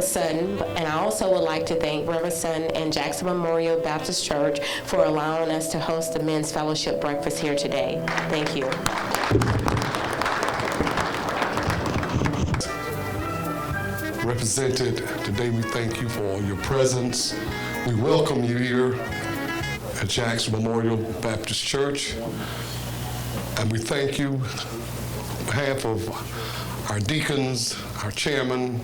Sutton, and I also would like to thank Reverend Sutton and Jackson Memorial Baptist Church for allowing us to host the Men's Fellowship Breakfast here today. Thank you. Represented today, we thank you for your presence. We welcome you here at Jackson Memorial Baptist Church, and we thank you on behalf of our deacons, our chairman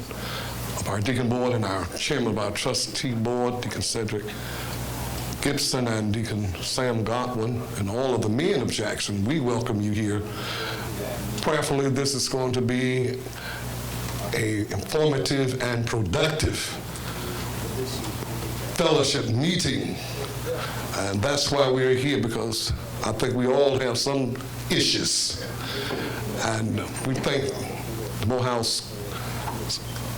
of our deacon board, and our chairman of our trustee board, Deacon Cedric Gibson and Deacon Sam Godwin, and all of the men of Jackson. We welcome you here. Prayerfully, this is going to be an informative and productive fellowship meeting. And that's why we're here, because I think we all have some issues. And we thank the Morehouse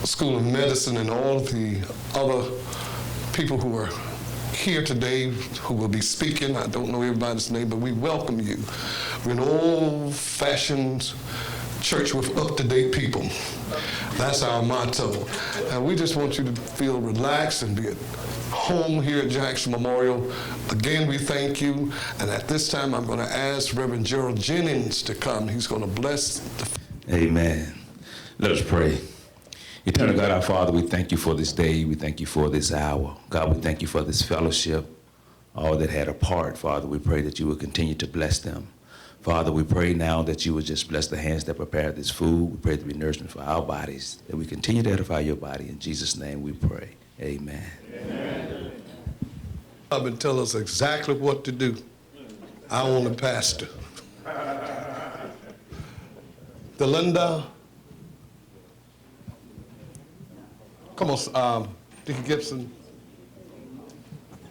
School of Medicine and all of the other people who are here today who will be speaking. I don't know everybody's name, but we welcome you. We're an old-fashioned church with up-to-date people. That's our motto. And we just want you to feel relaxed and be at home here at Jackson Memorial. Again, we thank you. And at this time, I'm going to ask Reverend Gerald Jennings to come. He's going to bless the... Amen. Let us pray. Eternal God, our Father, we thank you for this day. We thank you for this hour. God, we thank you for this fellowship. All that had a part, Father, we pray that you will continue to bless them. Father, we pray now that you would just bless the hands that prepare this food. We pray to be nourishment for our bodies, that we continue to edify your body. In Jesus' name we pray. Amen. Amen. I've been telling us exactly what to do. I only pastor. Delinda. Come on, Deacon Gibson.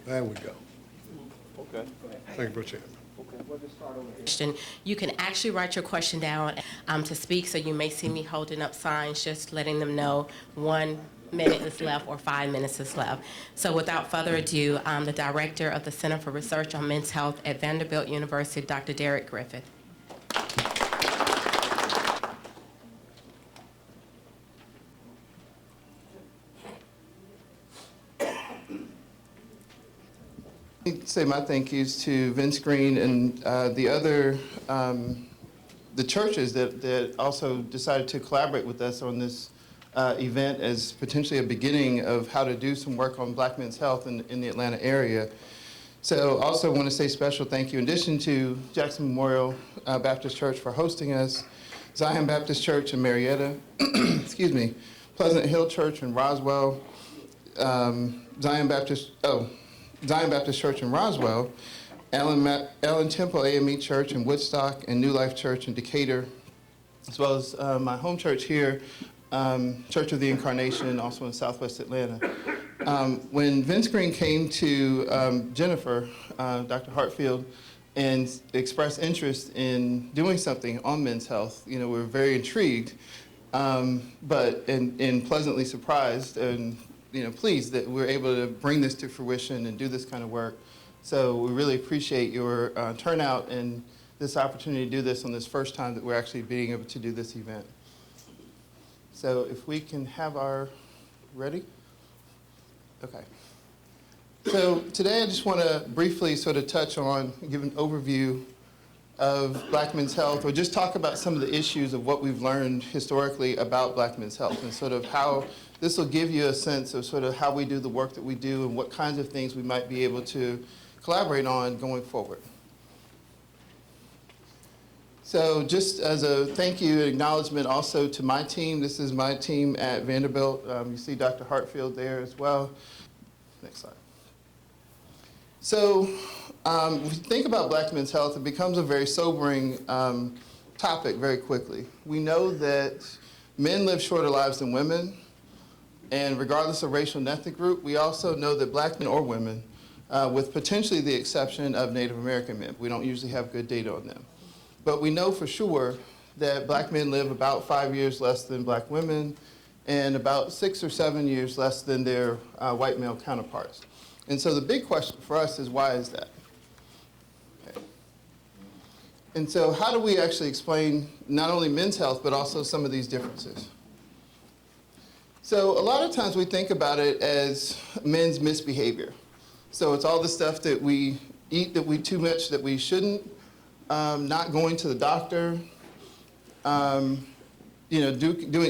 There we go. Okay. Thank you, Brother Chairman. You can actually write your question down to speak, so you may see me holding up signs just letting them know 1 minute is left or 5 minutes is left. So without further ado, the Director of the Center for Research on Men's Health at Vanderbilt University, Dr. Derek Griffith. Say my thank yous to Vince Green and the other the churches that also decided to collaborate with us on this event as potentially a beginning of how to do some work on Black men's health in the Atlanta area. So also want to say special thank you in addition to Jackson Memorial Baptist Church for hosting us, Zion Baptist Church in Marietta, excuse me, Pleasant Hill Church in Roswell, Zion Baptist Church in Roswell, Allen Temple AME Church in Woodstock, and New Life Church in Decatur, as well as my home church here, Church of the Incarnation, also in Southwest Atlanta. When Vince Green came to Jennifer, Dr. Hartfield, and expressed interest in doing something on men's health, we were very intrigued, but pleasantly surprised and pleased that we're able to bring this to fruition and do this kind of work. So we really appreciate your turnout and this opportunity to do this on this first time that we're actually being able to do this event. So if we can have our, ready? Okay. So today I just want to briefly sort of touch on, give an overview of Black men's health, or just talk about some of the issues of what we've learned historically about Black men's health, and sort of how this will give you a sense of sort of how we do the work that we do and what kinds of things we might be able to collaborate on going forward. So just as a thank you and acknowledgement also to my team, this is my team at Vanderbilt. You see Dr. Hartfield there as well. Next slide. So if you think about Black men's health, it becomes a very sobering topic very quickly. We know that men live shorter lives than women, and regardless of racial and ethnic group, we also know that Black men or women, with potentially the exception of Native American men, we don't usually have good data on them. But we know for sure that Black men live about 5 years less than Black women and about 6 or 7 years less than their white male counterparts. And so the big question for us is, why is that? Okay. And so how do we actually explain not only men's health, but also some of these differences? So a lot of times we think about it as men's misbehavior. So it's all the stuff that we eat that we too much that we shouldn't, not going to the doctor, doing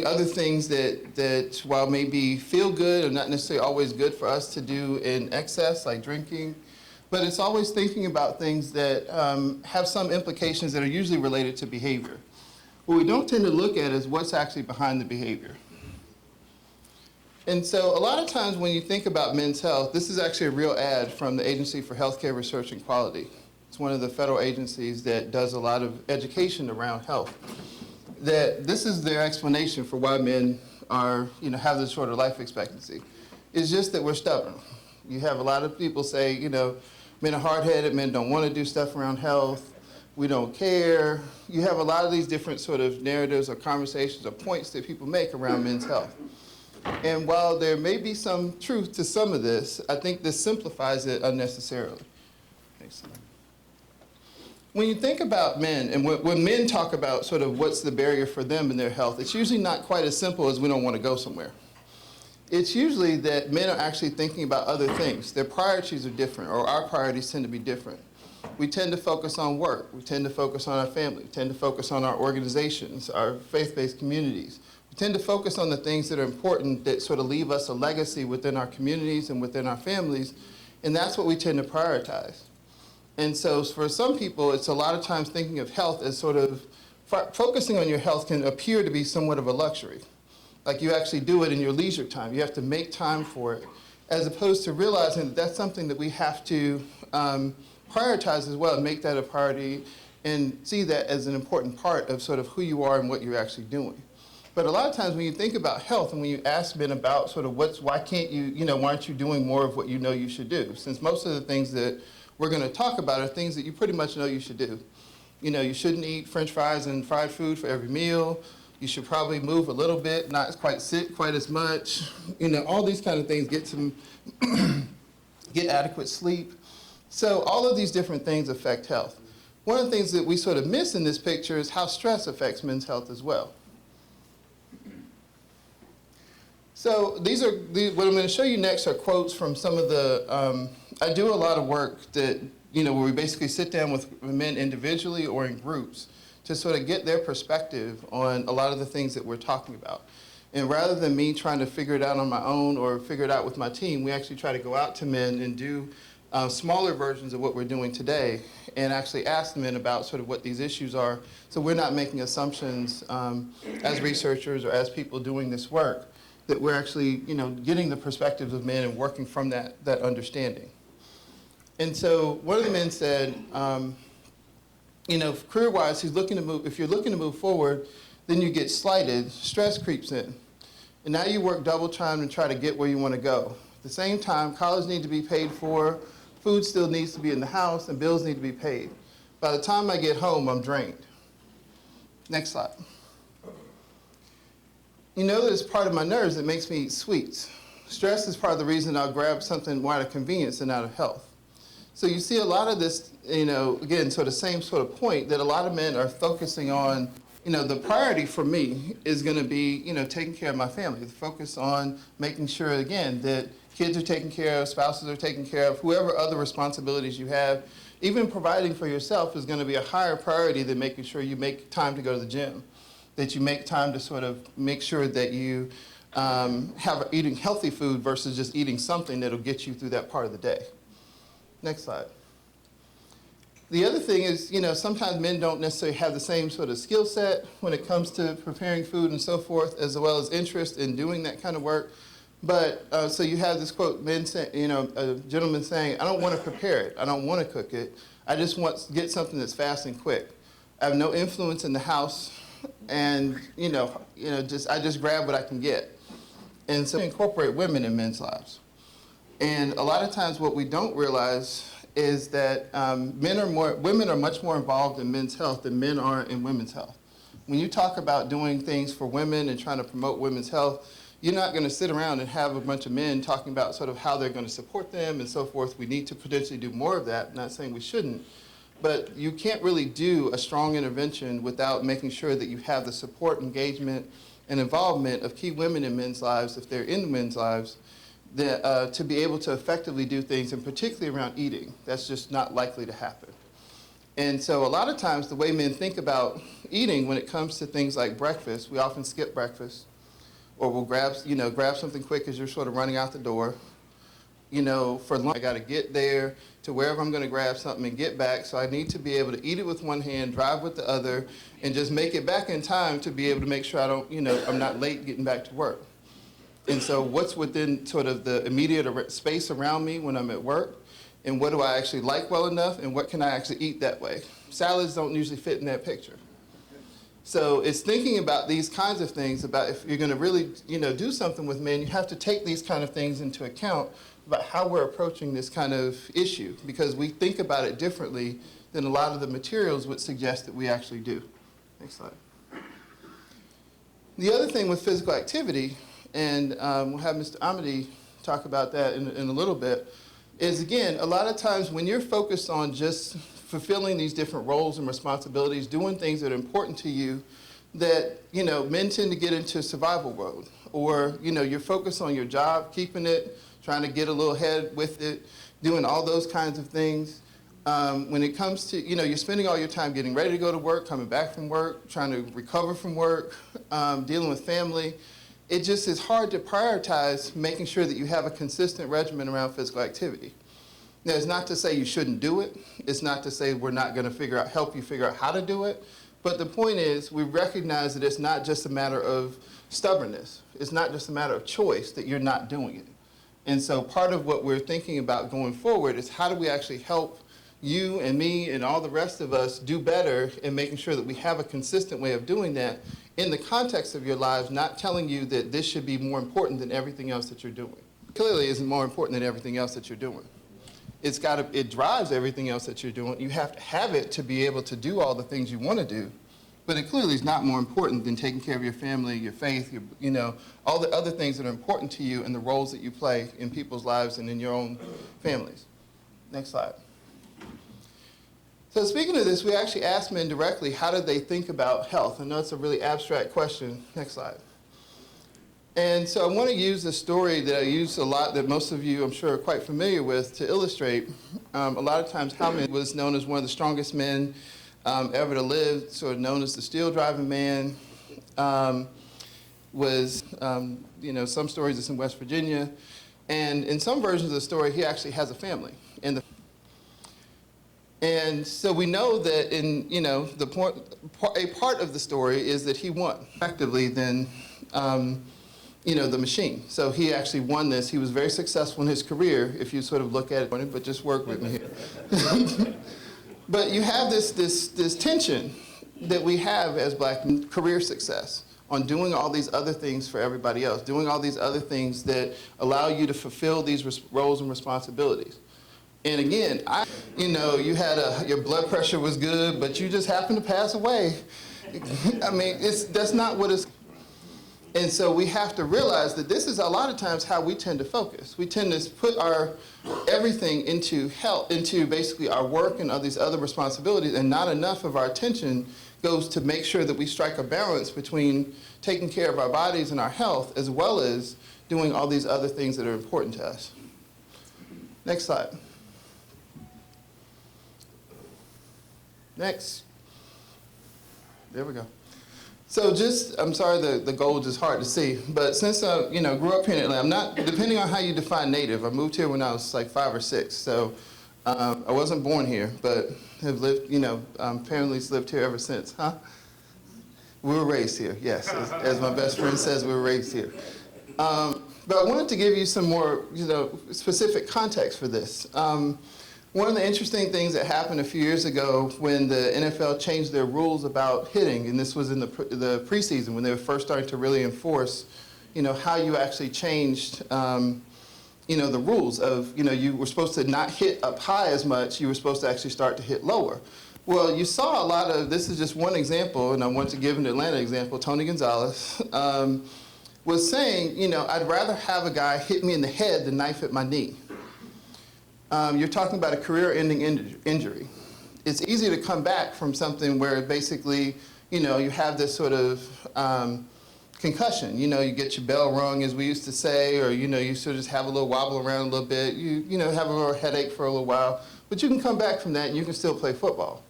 other things that while maybe feel good are not necessarily always good for us to do in excess, like drinking. But it's always thinking about things that have some implications that are usually related to behavior. What we don't tend to look at is what's actually behind the behavior. And so a lot of times when you think about men's health, this is actually a real ad from the Agency for Healthcare Research and Quality. It's one of the federal agencies that does a lot of education around health. That this is their explanation for why men are, have this shorter life expectancy. It's just that we're stubborn. You have a lot of people say, men are hard-headed, men don't want to do stuff around health, we don't care. You have a lot of these different sort of narratives or conversations or points that people make around men's health. And while there may be some truth to some of this, I think this simplifies it unnecessarily. Next slide. When you think about men, and when men talk about sort of what's the barrier for them in their health, it's usually not quite as simple as we don't want to go somewhere. It's usually that men are actually thinking about other things. Their priorities are different, or our priorities tend to be different. We tend to focus on work. We tend to focus on our family. We tend to focus on our organizations, our faith-based communities. We tend to focus on the things that are important that sort of leave us a legacy within our communities and within our families, and that's what we tend to prioritize. And so for some people, it's a lot of times thinking of health as sort of, focusing on your health can appear to be somewhat of a luxury. Like you actually do it in your leisure time. You have to make time for it, as opposed to realizing that that's something that we have to prioritize as well, and make that a priority, and see that as an important part of sort of who you are and what you're actually doing. But a lot of times when you think about health and when you ask men about sort of why can't you, why aren't you doing more of what you know you should do? Since most of the things that we're going to talk about are things that you pretty much know you should do. You shouldn't eat French fries and fried food for every meal. You should probably move a little bit, not quite sit quite as much. All these kind of things, get adequate sleep. So all of these different things affect health. One of the things that we sort of miss in this picture is how stress affects men's health as well. So what I'm going to show you next are quotes from some of the, I do a lot of work that, where we basically sit down with men individually or in groups to sort of get their perspective on a lot of the things that we're talking about. And rather than me trying to figure it out on my own or figure it out with my team, we actually try to go out to men and do smaller versions of what we're doing today and actually ask the men about sort of what these issues are, so we're not making assumptions as researchers or as people doing this work, that we're actually, getting the perspectives of men and working from that understanding. And so one of the men said, career-wise, if you're looking to move forward, then you get slighted, stress creeps in. And now you work double time to try to get where you want to go. At the same time, college needs to be paid for, food still needs to be in the house, and bills need to be paid. By the time I get home, I'm drained. Next slide. That it's part of my nerves that makes me eat sweets. Stress is part of the reason I'll grab something more out of convenience than out of health. So you see a lot of this, again, sort of same sort of point that a lot of men are focusing on, the priority for me is going to be, taking care of my family. The focus on making sure, again, that kids are taken care of, spouses are taken care of, whoever other responsibilities you have, even providing for yourself is going to be a higher priority than making sure you make time to go to the gym, that you make time to sort of make sure that you have eating healthy food versus just eating something that'll get you through that part of the day. Next slide. The other thing is, sometimes men don't necessarily have the same sort of skill set when it comes to preparing food and so forth, as well as interest in doing that kind of work. But so you have this quote, a gentleman saying, I don't want to prepare it. I don't want to cook it. I just want to get something that's fast and quick. I have no influence in the house, and I just grab what I can get. And so incorporate women in men's lives. And a lot of times what we don't realize is that women are much more involved in men's health than men are in women's health. When you talk about doing things for women and trying to promote women's health, you're not going to sit around and have a bunch of men talking about sort of how they're going to support them and so forth. We need to potentially do more of that. I'm not saying we shouldn't. But you can't really do a strong intervention without making sure that you have the support, engagement, and involvement of key women in men's lives, if they're in men's lives, that, to be able to effectively do things, and particularly around eating. That's just not likely to happen. And so a lot of times the way men think about eating when it comes to things like breakfast, we often skip breakfast, or we'll grab something quick as you're sort of running out the door. For lunch, I got to get there to wherever I'm going to grab something and get back. So I need to be able to eat it with one hand, drive with the other, and just make it back in time to be able to make sure I'm not late getting back to work. And so what's within sort of the immediate space around me when I'm at work, and what do I actually like well enough, and what can I actually eat that way? Salads don't usually fit in that picture. So it's thinking about these kinds of things, about if you're going to really do something with men, you have to take these kind of things into account about how we're approaching this kind of issue, because we think about it differently than a lot of the materials would suggest that we actually do. Next slide. The other thing with physical activity, and we'll have Mr. Amity talk about that in a little bit, is again, a lot of times when you're focused on just fulfilling these different roles and responsibilities, doing things that are important to you, that men tend to get into survival mode, or you're focused on your job, keeping it, trying to get a little ahead with it, doing all those kinds of things. When it comes to, you're spending all your time getting ready to go to work, coming back from work, trying to recover from work, dealing with family. It just is hard to prioritize making sure that you have a consistent regimen around physical activity. Now, it's not to say you shouldn't do it. It's not to say we're not going to help you figure out how to do it. But the point is, we recognize that it's not just a matter of stubbornness. It's not just a matter of choice that you're not doing it. And so part of what we're thinking about going forward is how do we actually help you and me and all the rest of us do better in making sure that we have a consistent way of doing that in the context of your lives, not telling you that this should be more important than everything else that you're doing. Clearly, it isn't more important than everything else that you're doing. It drives everything else that you're doing. You have to have it to be able to do all the things you want to do. But it clearly is not more important than taking care of your family, your faith, all the other things that are important to you and the roles that you play in people's lives and in your own families. Next slide. So speaking of this, we actually asked men directly, how do they think about health? I know it's a really abstract question. Next slide. And so I want to use a story that I use a lot that most of you, I'm sure, are quite familiar with to illustrate a lot of times how men was known as one of the strongest men ever to live, sort of known as the steel driving man, some stories it's in West Virginia, and in some versions of the story, he actually has a family. And so we know that a part of the story is that he won effectively than the machine. So he actually won this. He was very successful in his career, if you sort of look at it, but just work with me here. But you have this tension that we have as black men, career success, on doing all these other things for everybody else, doing all these other things that allow you to fulfill these roles and responsibilities. And again, you had your blood pressure was good, but you just happened to pass away. I mean, that's not what it's. And so we have to realize that this is a lot of times how we tend to focus. We tend to put our everything into health, into basically our work and all these other responsibilities, and not enough of our attention goes to make sure that we strike a balance between taking care of our bodies and our health, as well as doing all these other things that are important to us. Next slide. Next. There we go. So I'm sorry the gold is hard to see, but since I grew up here in Atlanta, I'm not, depending on how you define native, I moved here when I was like 5 or 6, so I wasn't born here, but have lived, apparently lived here ever since, huh? We were raised here, yes, as my best friend says, we were raised here. But I wanted to give you some more, specific context for this. One of the interesting things that happened a few years ago when the NFL changed their rules about hitting, and this was in the preseason when they were first starting to really enforce, how you actually changed, the rules of, you were supposed to not hit up high as much, you were supposed to actually start to hit lower. Well, you saw a lot of, this is just one example, and I want to give an Atlanta example, Tony Gonzalez, was saying, I'd rather have a guy hit me in the head than knife at my knee. You're talking about a career-ending injury. It's easy to come back from something where basically, you have this sort of concussion. You know, you get your bell rung, as we used to say, or, you know, you sort of just have a little wobble around a little bit. You know, have a little headache for a little while. But you can come back from that and you can still play football.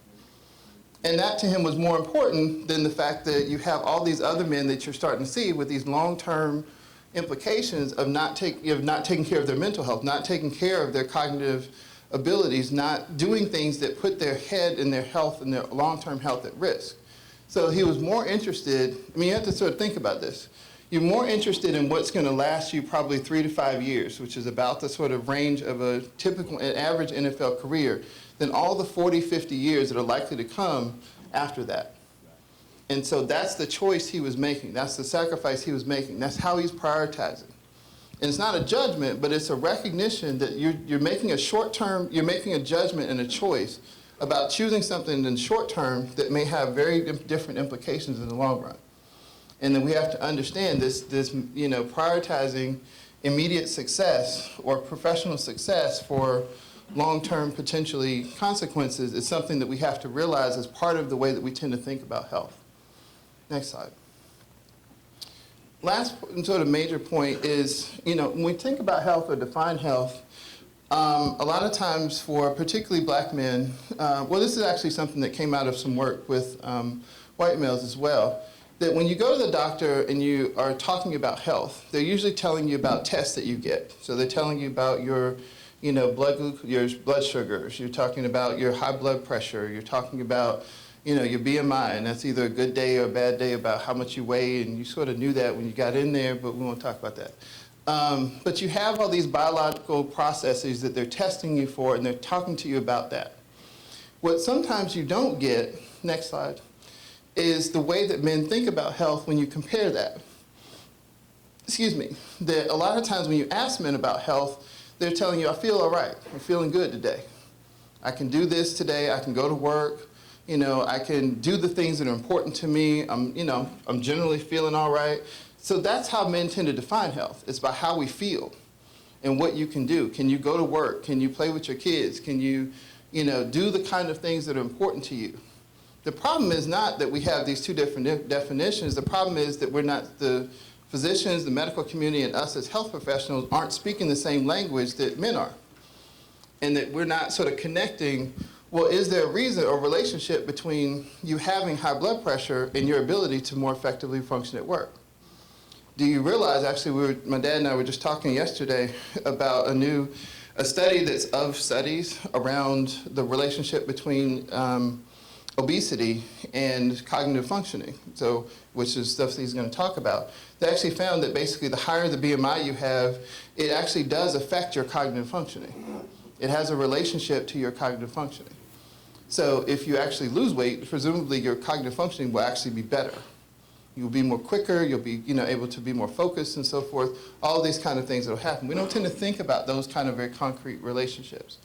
And that to him was more important than the fact that you have all these other men that you're starting to see with these long-term implications of not taking care of their mental health, not taking care of their cognitive abilities, not doing things that put their head and their health and their long-term health at risk. So he was more interested, I mean, you have to sort of think about this. You're more interested in what's going to last you probably 3 to 5 years, which is about the sort of range of an average NFL career, than all the 40, 50 years that are likely to come after that. And so that's the choice he was making. That's the sacrifice he was making. That's how he's prioritizing. And it's not a judgment, but it's a recognition that you're making a short-term, you're making a judgment and a choice about choosing something in the short term that may have very different implications in the long run. And then we have to understand this you know, prioritizing immediate success or professional success for long-term potentially consequences is something that we have to realize as part of the way that we tend to think about health. Next slide. Last sort of major point is, you know, when we think about health or define health, a lot of times for particularly black men, well, this is actually something that came out of some work with white males as well, that when you go to the doctor and you are talking about health, they're usually telling you about tests that you get. So they're telling you about your, you know, your blood sugars. You're talking about your high blood pressure. You're talking about, you know, your BMI, and that's either a good day or a bad day about how much you weigh, and you sort of knew that when you got in there, but we won't talk about that. But you have all these biological processes that they're testing you for, and they're talking to you about that. What sometimes you don't get, next slide, is the way that men think about health when you compare that. Excuse me, that a lot of times when you ask men about health, they're telling you, I feel all right, I'm feeling good today. I can do this today, I can go to work, you know, I can do the things that are important to me, you know, I'm generally feeling all right. So that's how men tend to define health. It's by how we feel and what you can do. Can you go to work? Can you play with your kids? Can you, you know, do the kind of things that are important to you? The problem is not that we have these two different definitions. The problem is that we're not, the physicians, the medical community, and us as health professionals aren't speaking the same language that men are. And that we're not sort of connecting, well, is there a reason or relationship between you having high blood pressure and your ability to more effectively function at work? Do you realize, actually, my dad and I were just talking yesterday about a study that's of studies around the relationship between obesity and cognitive functioning, so, which is stuff that he's going to talk about. They actually found that basically the higher the BMI you have, it actually does affect your cognitive functioning. It has a relationship to your cognitive functioning. So if you actually lose weight, presumably your cognitive functioning will actually be better. You'll be more quicker, you'll be, you know, able to be more focused and so forth, all these kind of things that will happen. We don't tend to think about those kind of very concrete relationships.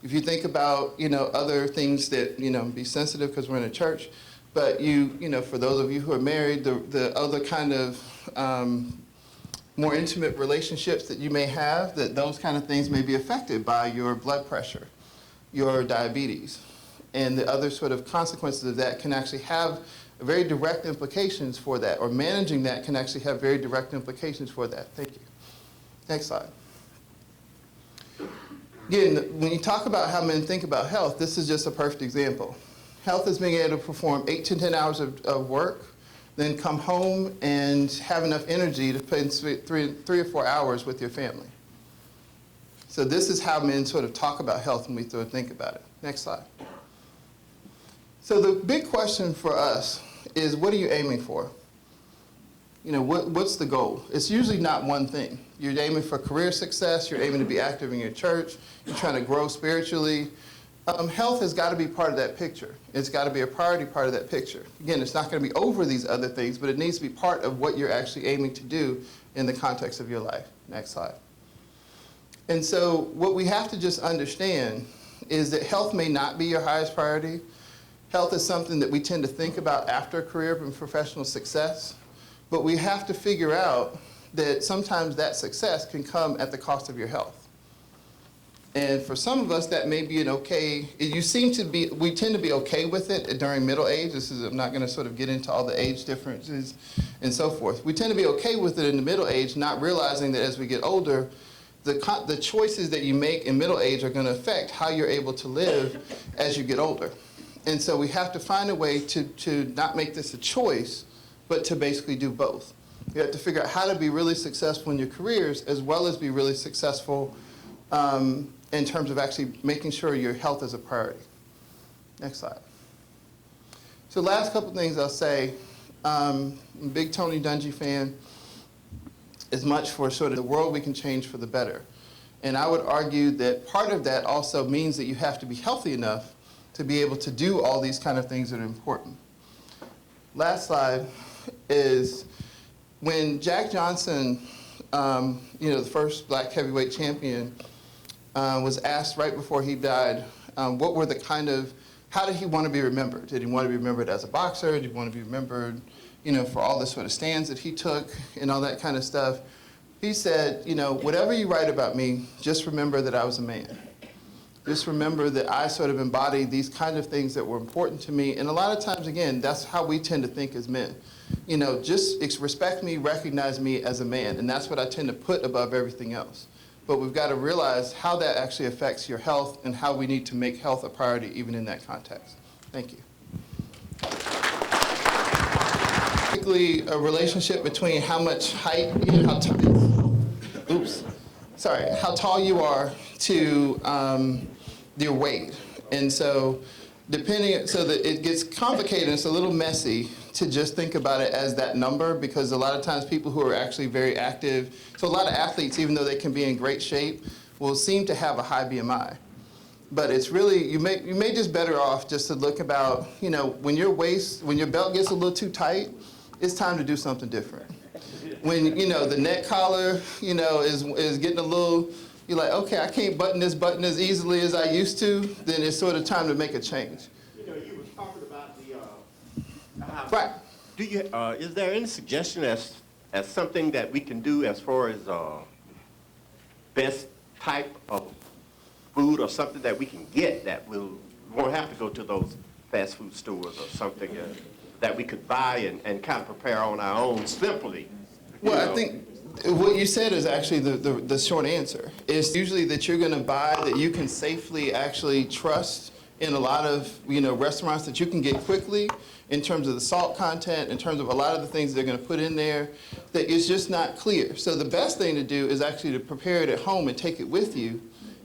If you think about, you know, other things that, you know, be sensitive because we're in a church, but you know, for those of you who are married, the other kind of more intimate relationships that you may have, that those kind of things may be affected by your blood pressure, your diabetes, and the other sort of consequences of that can actually have very direct implications for that, or managing that can actually have very direct implications for that. Thank you. Next slide. Again, when you talk about how men think about health, this is just a perfect example. Health is being able to perform 8 to 10 hours of work, then come home and have enough energy to spend 3 or 4 hours with your family. So this is how men sort of talk about health when we sort of think about it. Next slide. So the big question for us is, what are you aiming for? You know, what's the goal? It's usually not one thing. You're aiming for career success, you're aiming to be active in your church, you're trying to grow spiritually. Health has got to be part of that picture. It's got to be a priority part of that picture. Again, it's not going to be over these other things, but it needs to be part of what you're actually aiming to do in the context of your life. Next slide. And so what we have to just understand is that health may not be your highest priority. Health is something that we tend to think about after career and professional success, but we have to figure out that sometimes that success can come at the cost of your health. And for some of us, that may be an okay, we tend to be okay with it during middle age. I'm not going to sort of get into all the age differences and so forth. We tend to be okay with it in the middle age, not realizing that as we get older, the choices that you make in middle age are going to affect how you're able to live as you get older. And so we have to find a way to not make this a choice, but to basically do both. You have to figure out how to be really successful in your careers as well as be really successful in terms of actually making sure your health is a priority. Next slide. So last couple things I'll say. I'm a big Tony Dungy fan. As much for sort of the world we can change for the better. And I would argue that part of that also means that you have to be healthy enough to be able to do all these kind of things that are important. Last slide is when Jack Johnson, the first black heavyweight champion, was asked right before he died, what were the how did he want to be remembered? Did he want to be remembered as a boxer? Did he want to be remembered, for all the sort of stands that he took and all that kind of stuff? He said, whatever you write about me, just remember that I was a man. Just remember that I sort of embodied these kind of things that were important to me. And a lot of times, again, that's how we tend to think as men. Just respect me, recognize me as a man. And that's what I tend to put above everything else. But we've got to realize how that actually affects your health and how we need to make health a priority even in that context. Thank you. Basically, a relationship between how much height, how tall you are to your weight. And so so that it gets complicated, it's a little messy to just think about it as that number, because a lot of times people who are actually very active, so a lot of athletes, even though they can be in great shape, will seem to have a high BMI. But it's really, you may just better off just to look about, when your belt gets a little too tight, it's time to do something different. When, the neck collar, is getting a little, you're like, okay, I can't button this button as easily as I used to, then it's sort of time to make a change. You were talking about the, Right. do you, is there any suggestion as something that we can do as far as best type of food or something that we can get that won't have to go to those fast food stores or something that we could buy and kind of prepare on our own simply? Well, I think what you said is actually the short answer. It's usually that you're going to buy that you can safely actually trust in a lot of restaurants that you can get quickly in terms of the salt content, in terms of a lot of the things they're going to put in there, that is just not clear. So the best thing to do is actually to prepare it at home and take it with you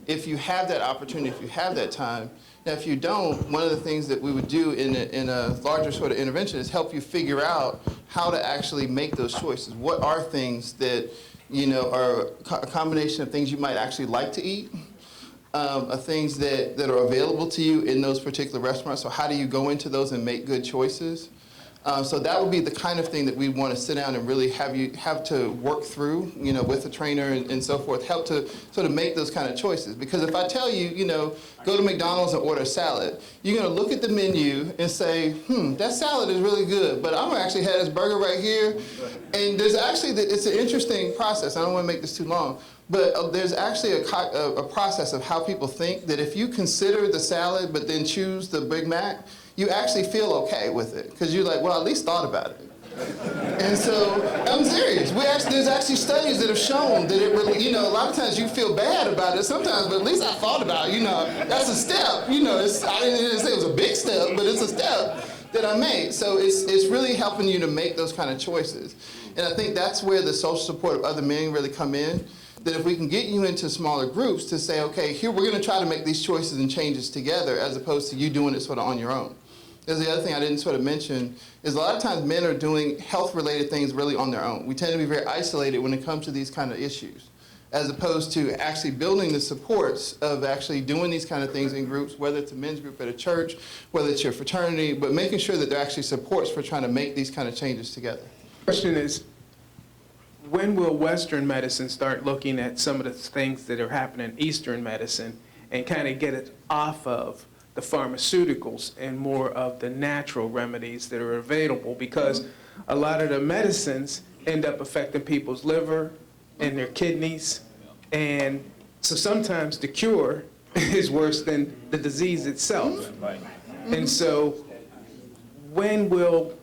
if you have that opportunity, if you have that time. Now, if you don't, one of the things that we would do in a larger sort of intervention is help you figure out how to actually make those choices. What are things that, are a combination of things you might actually like to eat, of things that are available to you in those particular restaurants. So how do you go into those and make good choices? So that would be the kind of thing that we want to sit down and really have to work through, with a trainer and so forth, help to sort of make those kind of choices. Because if I tell you, go to McDonald's and order a salad, you're going to look at the menu and say, that salad is really good, but I'm going to actually have this burger right here. And there's actually, it's an interesting process. I don't want to make this too long. But there's actually a process of how people think that if you consider the salad but then choose the Big Mac, you actually feel okay with it. Because you're like, well, I at least thought about it. And so, I'm serious. There's actually studies that have shown that it really, a lot of times you feel bad about it sometimes, but at least I thought about it. That's a step. I didn't say it was a big step, but it's a step that I made. So it's really helping you to make those kind of choices. And I think that's where the social support of other men really come in. That if we can get you into smaller groups to say, okay, here we're going to try to make these choices and changes together as opposed to you doing it sort of on your own. Because the other thing I didn't sort of mention is a lot of times men are doing health-related things really on their own. We tend to be very isolated when it comes to these kind of issues, as opposed to actually building the supports of actually doing these kind of things in groups, whether it's a men's group at a church, whether it's your fraternity, but making sure that there are actually supports for trying to make these kind of changes together. The question is, when will Western medicine start looking at some of the things that are happening in Eastern medicine and kind of get it off of the pharmaceuticals and more of the natural remedies that are available? Because a lot of the medicines end up affecting people's liver and their kidneys, and So sometimes the cure is worse than the disease itself. And so when will,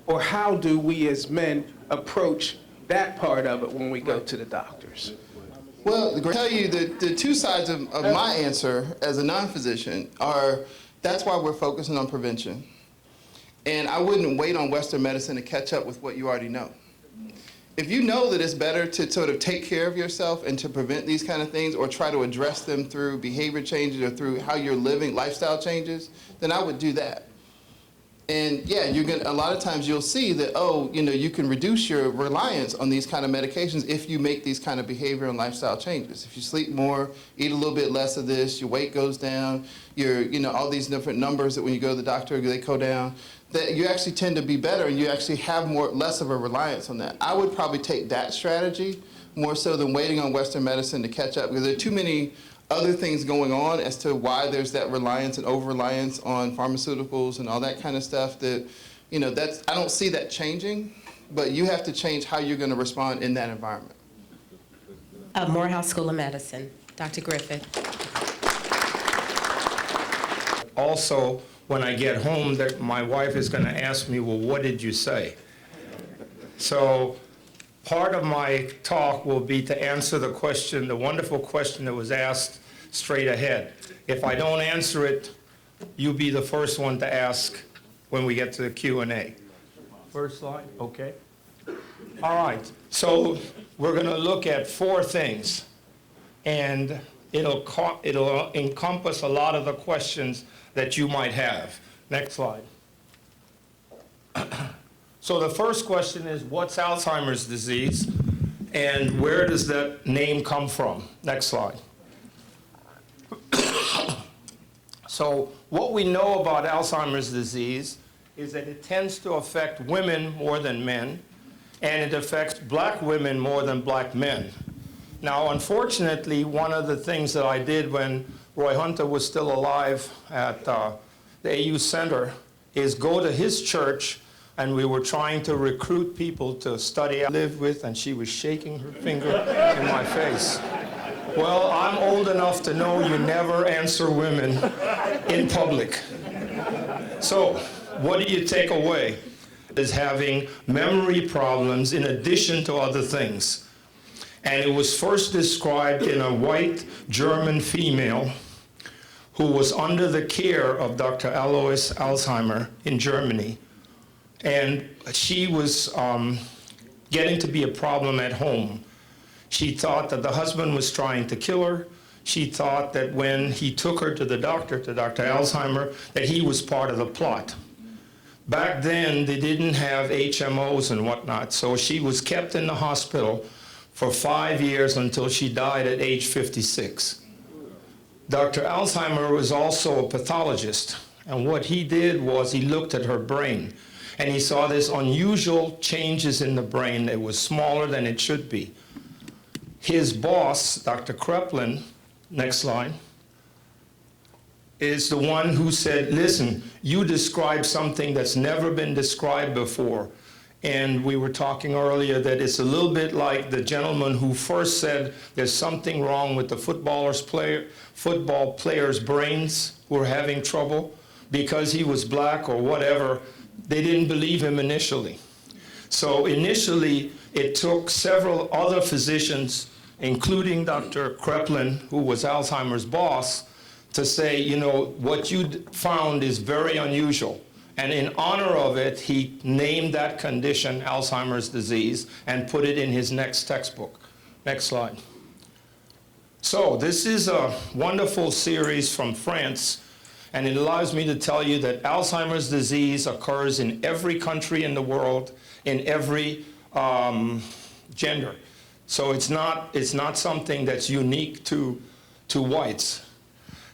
or how do we as men approach that part of it when we go to the doctors? Well, I tell you that the two sides of my answer as a non-physician are, that's why we're focusing on prevention. And I wouldn't wait on Western medicine to catch up with what you already know. If you know that it's better to sort of take care of yourself and to prevent these kind of things or try to address them through behavior changes or through how you're living, lifestyle changes, then I would do that. And yeah, a lot of times you'll see that, oh, you can reduce your reliance on these kind of medications if you make these kind of behavior and lifestyle changes. If you sleep more, eat a little bit less of this, your weight goes down, all these different numbers that when you go to the doctor, they go down, that you actually tend to be better and you actually have less of a reliance on that. I would probably take that strategy more so than waiting on Western medicine to catch up, because there are too many other things going on as to why there's that reliance and over-reliance on pharmaceuticals and all that kind of stuff that, I don't see that changing, but you have to change how you're going to respond in that environment. Morehouse School of Medicine, Dr. Griffith. Also, when I get home, my wife is going to ask me, well, what did you say? So part of my talk will be to answer the question, the wonderful question that was asked straight ahead. If I don't answer it, you be the first one to ask when we get to the Q&A. First slide, okay. All right, so we're going to look at 4 things, and it'll encompass a lot of the questions that you might have. Next slide. So the first question is, what's Alzheimer's disease, and where does that name come from? Next slide. So what we know about Alzheimer's disease is that it tends to affect women more than men, and it affects black women more than black men. Now, unfortunately, one of the things that I did when Roy Hunter was still alive at the AU Center is go to his church, and we were trying to recruit people to study. I lived with, and she was shaking her finger in my face. Well, I'm old enough to know you never answer women in public. So what do you take away? Is having memory problems in addition to other things. And it was first described in a white German female who was under the care of Dr. Alois Alzheimer in Germany. And she was getting to be a problem at home. She thought that the husband was trying to kill her. She thought that when he took her to Dr. Alzheimer, that he was part of the plot. Back then, they didn't have HMOs and whatnot, so she was kept in the hospital for 5 years until she died at age 56. Dr. Alzheimer was also a pathologist, and what he did was he looked at her brain, and he saw this unusual changes in the brain that was smaller than it should be. His boss, Dr. Kreplin, next slide, is the one who said, listen, you described something that's never been described before. And we were talking earlier that it's a little bit like the gentleman who first said there's something wrong with the football players' brains who are having trouble because he was black or whatever. They didn't believe him initially. So initially, it took several other physicians, including Dr. Kreplin, who was Alzheimer's boss, to say, what you found is very unusual. And in honor of it, he named that condition Alzheimer's disease and put it in his next textbook. Next slide. So this is a wonderful series from France, and it allows me to tell you that Alzheimer's disease occurs in every country in the world, in every gender. So it's not something that's unique to whites.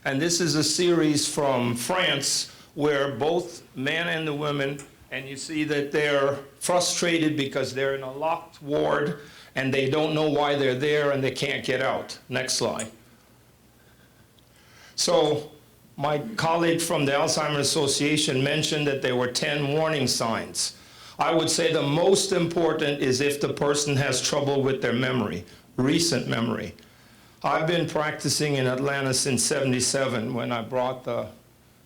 And this is a series from France where both men and the women, and you see that they're frustrated because they're in a locked ward and they don't know why they're there and they can't get out. Next slide. So my colleague from the Alzheimer's Association mentioned that there were 10 warning signs. I would say the most important is if the person has trouble with their memory, recent memory. I've been practicing in Atlanta since '77 when I brought the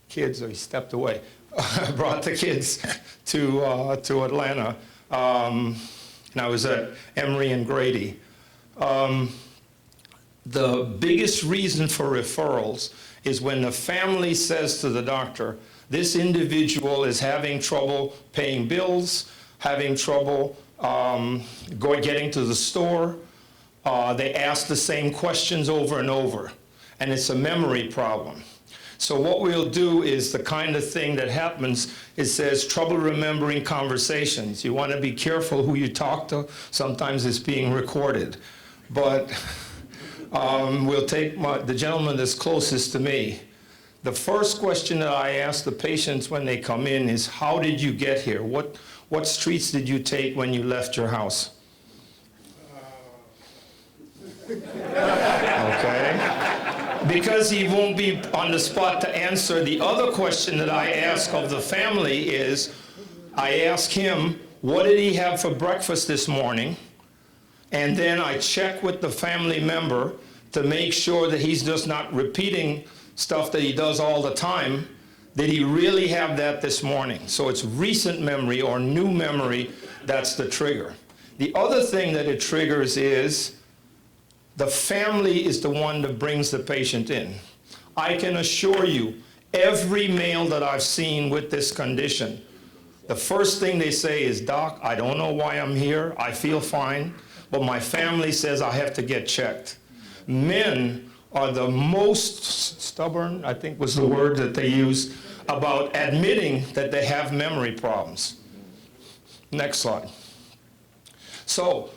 kids, or he stepped away. I brought the kids to Atlanta, and I was at Emory and Grady. The biggest reason for referrals is when the family says to the doctor, this individual is having trouble paying bills, having trouble getting to the store. They ask the same questions over and over, and it's a memory problem. So what we'll do is the kind of thing that happens, it says trouble remembering conversations. You want to be careful who you talk to. Sometimes it's being recorded. But we'll take the gentleman that's closest to me. The first question that I ask the patients when they come in is, how did you get here? What streets did you take when you left your house? Okay. Because he won't be on the spot to answer, the other question that I ask of the family is, I ask him, what did he have for breakfast this morning? And then I check with the family member to make sure that he's just not repeating stuff that he does all the time. Did he really have that this morning? So it's recent memory or new memory that's the trigger. The other thing that it triggers is the family is the one that brings the patient in. I can assure you, every male that I've seen with this condition, the first thing they say is, Doc, I don't know why I'm here. I feel fine, but my family says I have to get checked. Men are the most stubborn, I think was the word that they used, about admitting that they have memory problems. Next slide. So,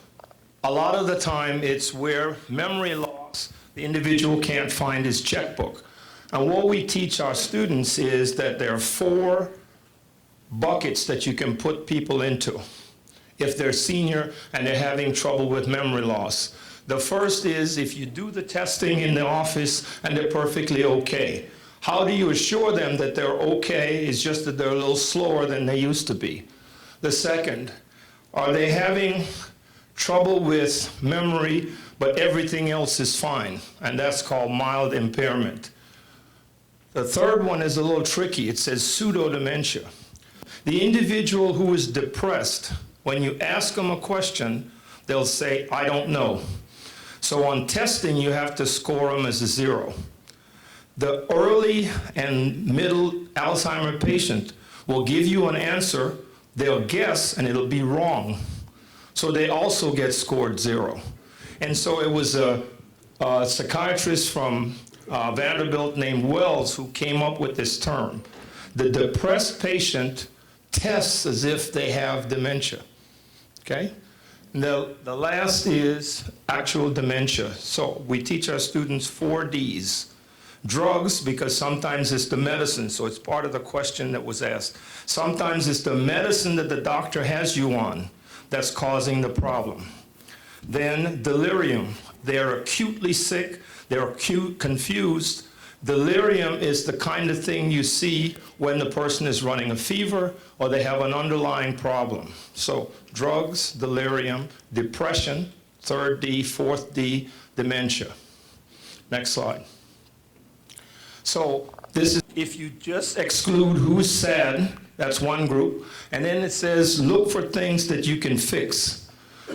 a lot of the time it's where memory loss, the individual can't find his checkbook. And what we teach our students is that there are 4 buckets that you can put people into if they're senior and they're having trouble with memory loss. The first is if you do the testing in the office and they're perfectly okay. How do you assure them that they're okay? It's just that they're a little slower than they used to be. The second, are they having trouble with memory, but everything else is fine? And that's called mild impairment. The third one is a little tricky. It says pseudo-dementia. The individual who is depressed, when you ask them a question, they'll say, I don't know. So on testing, you have to score them as a 0. The early and middle Alzheimer patient will give you an answer, they'll guess, and it'll be wrong. So they also get scored 0. And so it was a psychiatrist from Vanderbilt named Wells who came up with this term. The depressed patient tests as if they have dementia, okay? The last is actual dementia. So we teach our students 4 Ds. Drugs, because sometimes it's the medicine, so it's part of the question that was asked. Sometimes it's the medicine that the doctor has you on that's causing the problem. Then delirium. They're acutely sick, they're confused. Delirium is the kind of thing you see when the person is running a fever or they have an underlying problem. So drugs, delirium, depression, 3rd D, 4th D, dementia. Next slide. So this is, if you just exclude who's sad, that's one group, and then it says look for things that you can fix.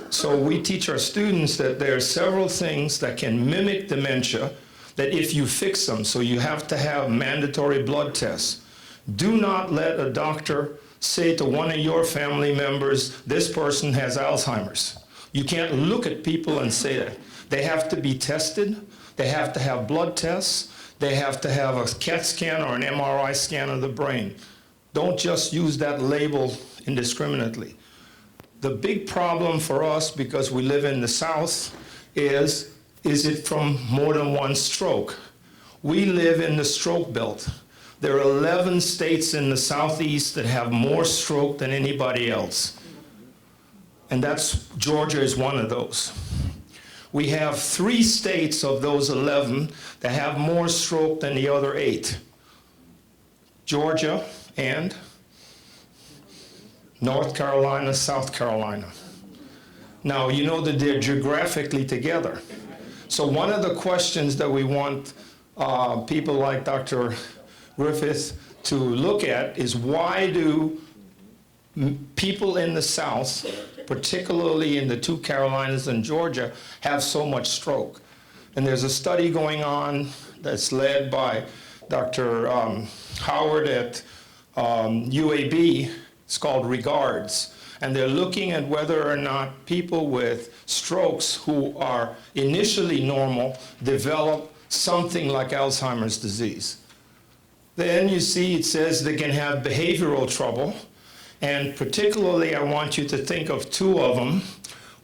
So we teach our students that there are several things that can mimic dementia that if you fix them, so you have to have mandatory blood tests. Do not let a doctor say to one of your family members, this person has Alzheimer's. You can't look at people and say that. They have to be tested, they have to have blood tests, they have to have a CAT scan or an MRI scan of the brain. Don't just use that label indiscriminately. The big problem for us, because we live in the South, is it from more than one stroke? We live in the stroke belt. There are 11 states in the Southeast that have more stroke than anybody else. And Georgia is one of those. We have 3 states of those 11 that have more stroke than the other 8. Georgia and North Carolina, South Carolina. Now, you know that they're geographically together. So one of the questions that we want people like Dr. Griffith to look at is, why do people in the South, particularly in the two Carolinas and Georgia, have so much stroke? And there's a study going on that's led by Dr. Howard at UAB. It's called Regards. And they're looking at whether or not people with strokes who are initially normal develop something like Alzheimer's disease. Then you see it says they can have behavioral trouble. And particularly, I want you to think of two of them.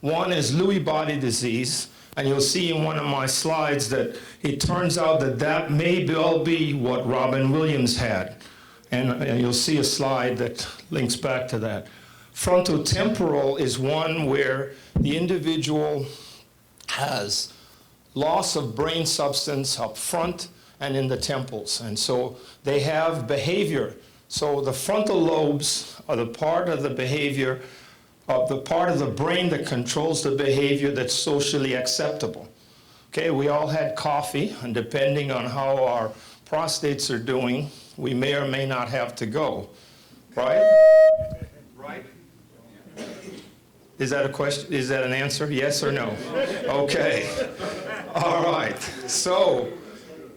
One is Lewy body disease. And you'll see in one of my slides that it turns out that that may well be what Robin Williams had. And you'll see a slide that links back to that. Frontotemporal is one where the individual has loss of brain substance up front and in the temples. And so they have behavior. So the frontal lobes are the part of the behavior of the part of the brain that controls the behavior that's socially acceptable. Okay, we all had coffee, and depending on how our prostates are doing, we may or may not have to go, right? Right? Is that a question? Is that an answer? Yes or no? Okay. All right. So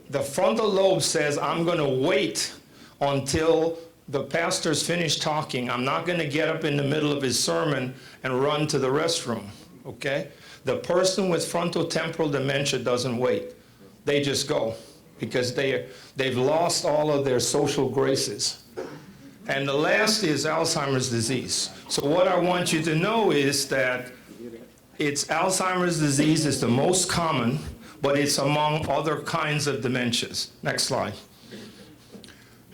the frontal lobe says, I'm going to wait until the pastor's finished talking. I'm not going to get up in the middle of his sermon and run to the restroom, okay? The person with frontotemporal dementia doesn't wait. They just go because they've lost all of their social graces. And the last is Alzheimer's disease. So what I want you to know is that it's Alzheimer's disease is the most common, but it's among other kinds of dementias. Next slide.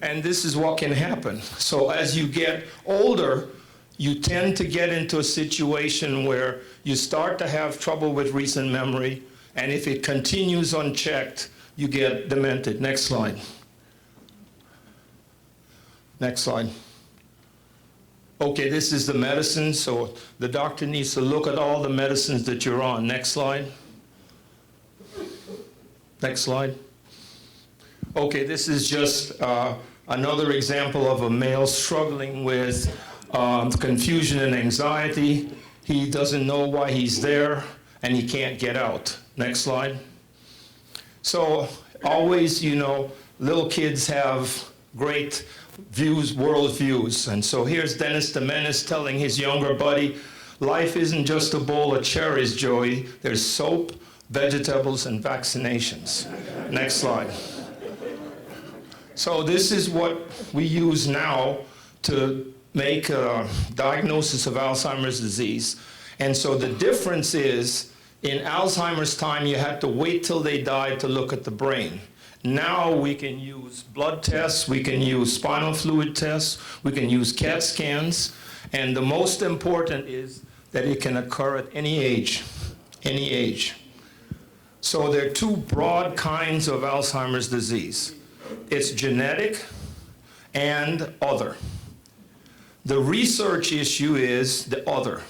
And this is what can happen. So as you get older, you tend to get into a situation where you start to have trouble with recent memory, and if it continues unchecked, you get demented. Next slide. Next slide. Okay, this is the medicine, so the doctor needs to look at all the medicines that you're on. Next slide. Next slide. Okay, this is just another example of a male struggling with confusion and anxiety. He doesn't know why he's there, and he can't get out. Next slide. So always, you know, little kids have great views, world views. And so here's Dennis the Menace telling his younger buddy, life isn't just a bowl of cherries, Joey. There's soap, vegetables, and vaccinations. Next slide. So this is what we use now to make a diagnosis of Alzheimer's disease. And so the difference is, in Alzheimer's time, you had to wait till they died to look at the brain. Now we can use blood tests, we can use spinal fluid tests, we can use CAT scans, and the most important is that it can occur at any age, any age. So there are two broad kinds of Alzheimer's disease. It's genetic and other. The research issue is the other.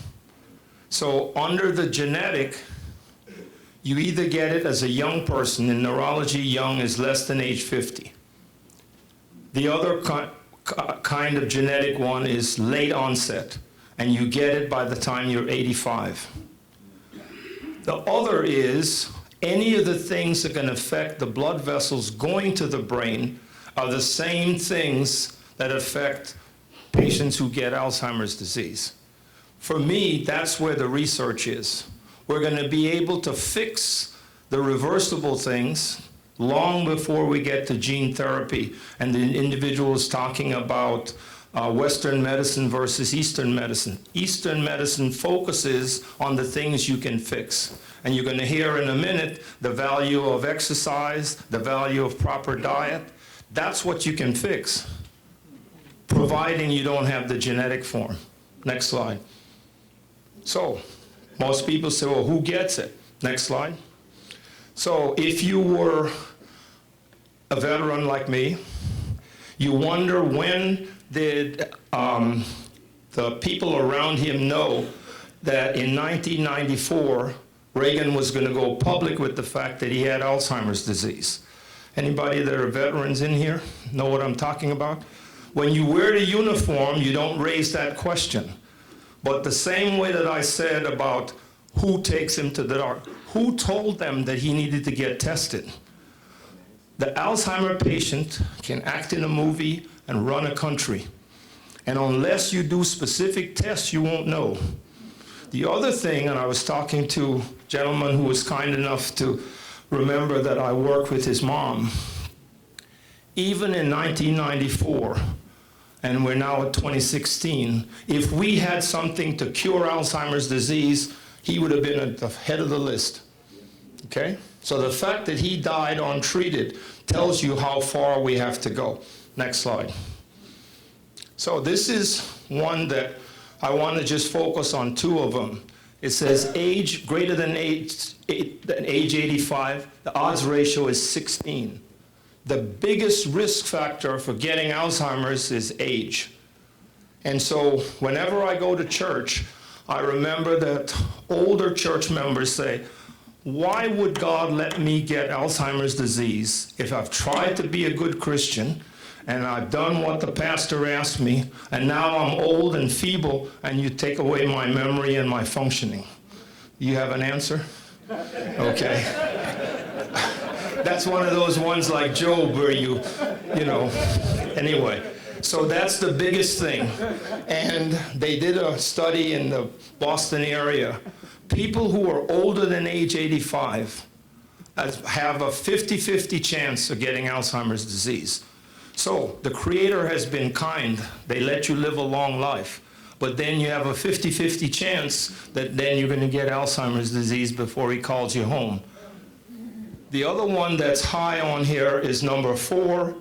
So under the genetic, you either get it as a young person. In neurology, young is less than age 50. The other kind of genetic one is late onset, and you get it by the time you're 85. The other is any of the things that can affect the blood vessels going to the brain are the same things that affect patients who get Alzheimer's disease. For me, that's where the research is. We're going to be able to fix the reversible things long before we get to gene therapy. And the individual is talking about Western medicine versus Eastern medicine. Eastern medicine focuses on the things you can fix. And you're going to hear in a minute the value of exercise, the value of proper diet. That's what you can fix, providing you don't have the genetic form. Next slide. So most people say, well, who gets it? Next slide. So if you were a veteran like me, you wonder, when did the people around him know that in 1994, Reagan was going to go public with the fact that he had Alzheimer's disease. Anybody that are veterans in here know what I'm talking about? When you wear the uniform, you don't raise that question. But the same way that I said about who takes him to the doctor, who told them that he needed to get tested? The Alzheimer patient can act in a movie and run a country. And unless you do specific tests, you won't know. The other thing, and I was talking to a gentleman who was kind enough to remember that I worked with his mom. Even in 1994, and we're now at 2016, if we had something to cure Alzheimer's disease, he would have been at the head of the list. Okay? So the fact that he died untreated tells you how far we have to go. Next slide. So this is one that I want to just focus on two of them. It says age greater than age 85, the odds ratio is 16. The biggest risk factor for getting Alzheimer's is age. And so whenever I go to church, I remember that older church members say, why would God let me get Alzheimer's disease if I've tried to be a good Christian and I've done what the pastor asked me, and now I'm old and feeble, and you take away my memory and my functioning? You have an answer? Okay. That's one of those ones like Job where you know, anyway. So that's the biggest thing. And they did a study in the Boston area. People who are older than age 85 have a 50-50 chance of getting Alzheimer's disease. So the Creator has been kind. They let you live a long life. But then you have a 50-50 chance that then you're going to get Alzheimer's disease before he calls you home. The other one that's high on here is number 4,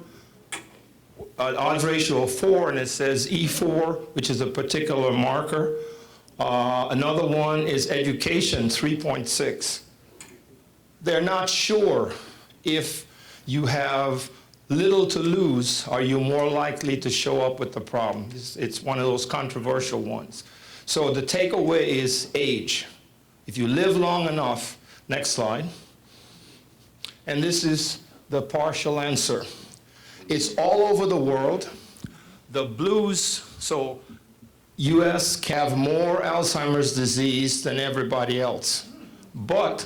odds ratio of 4, and it says E4, which is a particular marker. Another one is education, 3.6. They're not sure if you have little to lose, are you more likely to show up with the problem? It's one of those controversial ones. So the takeaway is age. If you live long enough, next slide. And this is the partial answer. It's all over the world. The blues, so US have more Alzheimer's disease than everybody else. But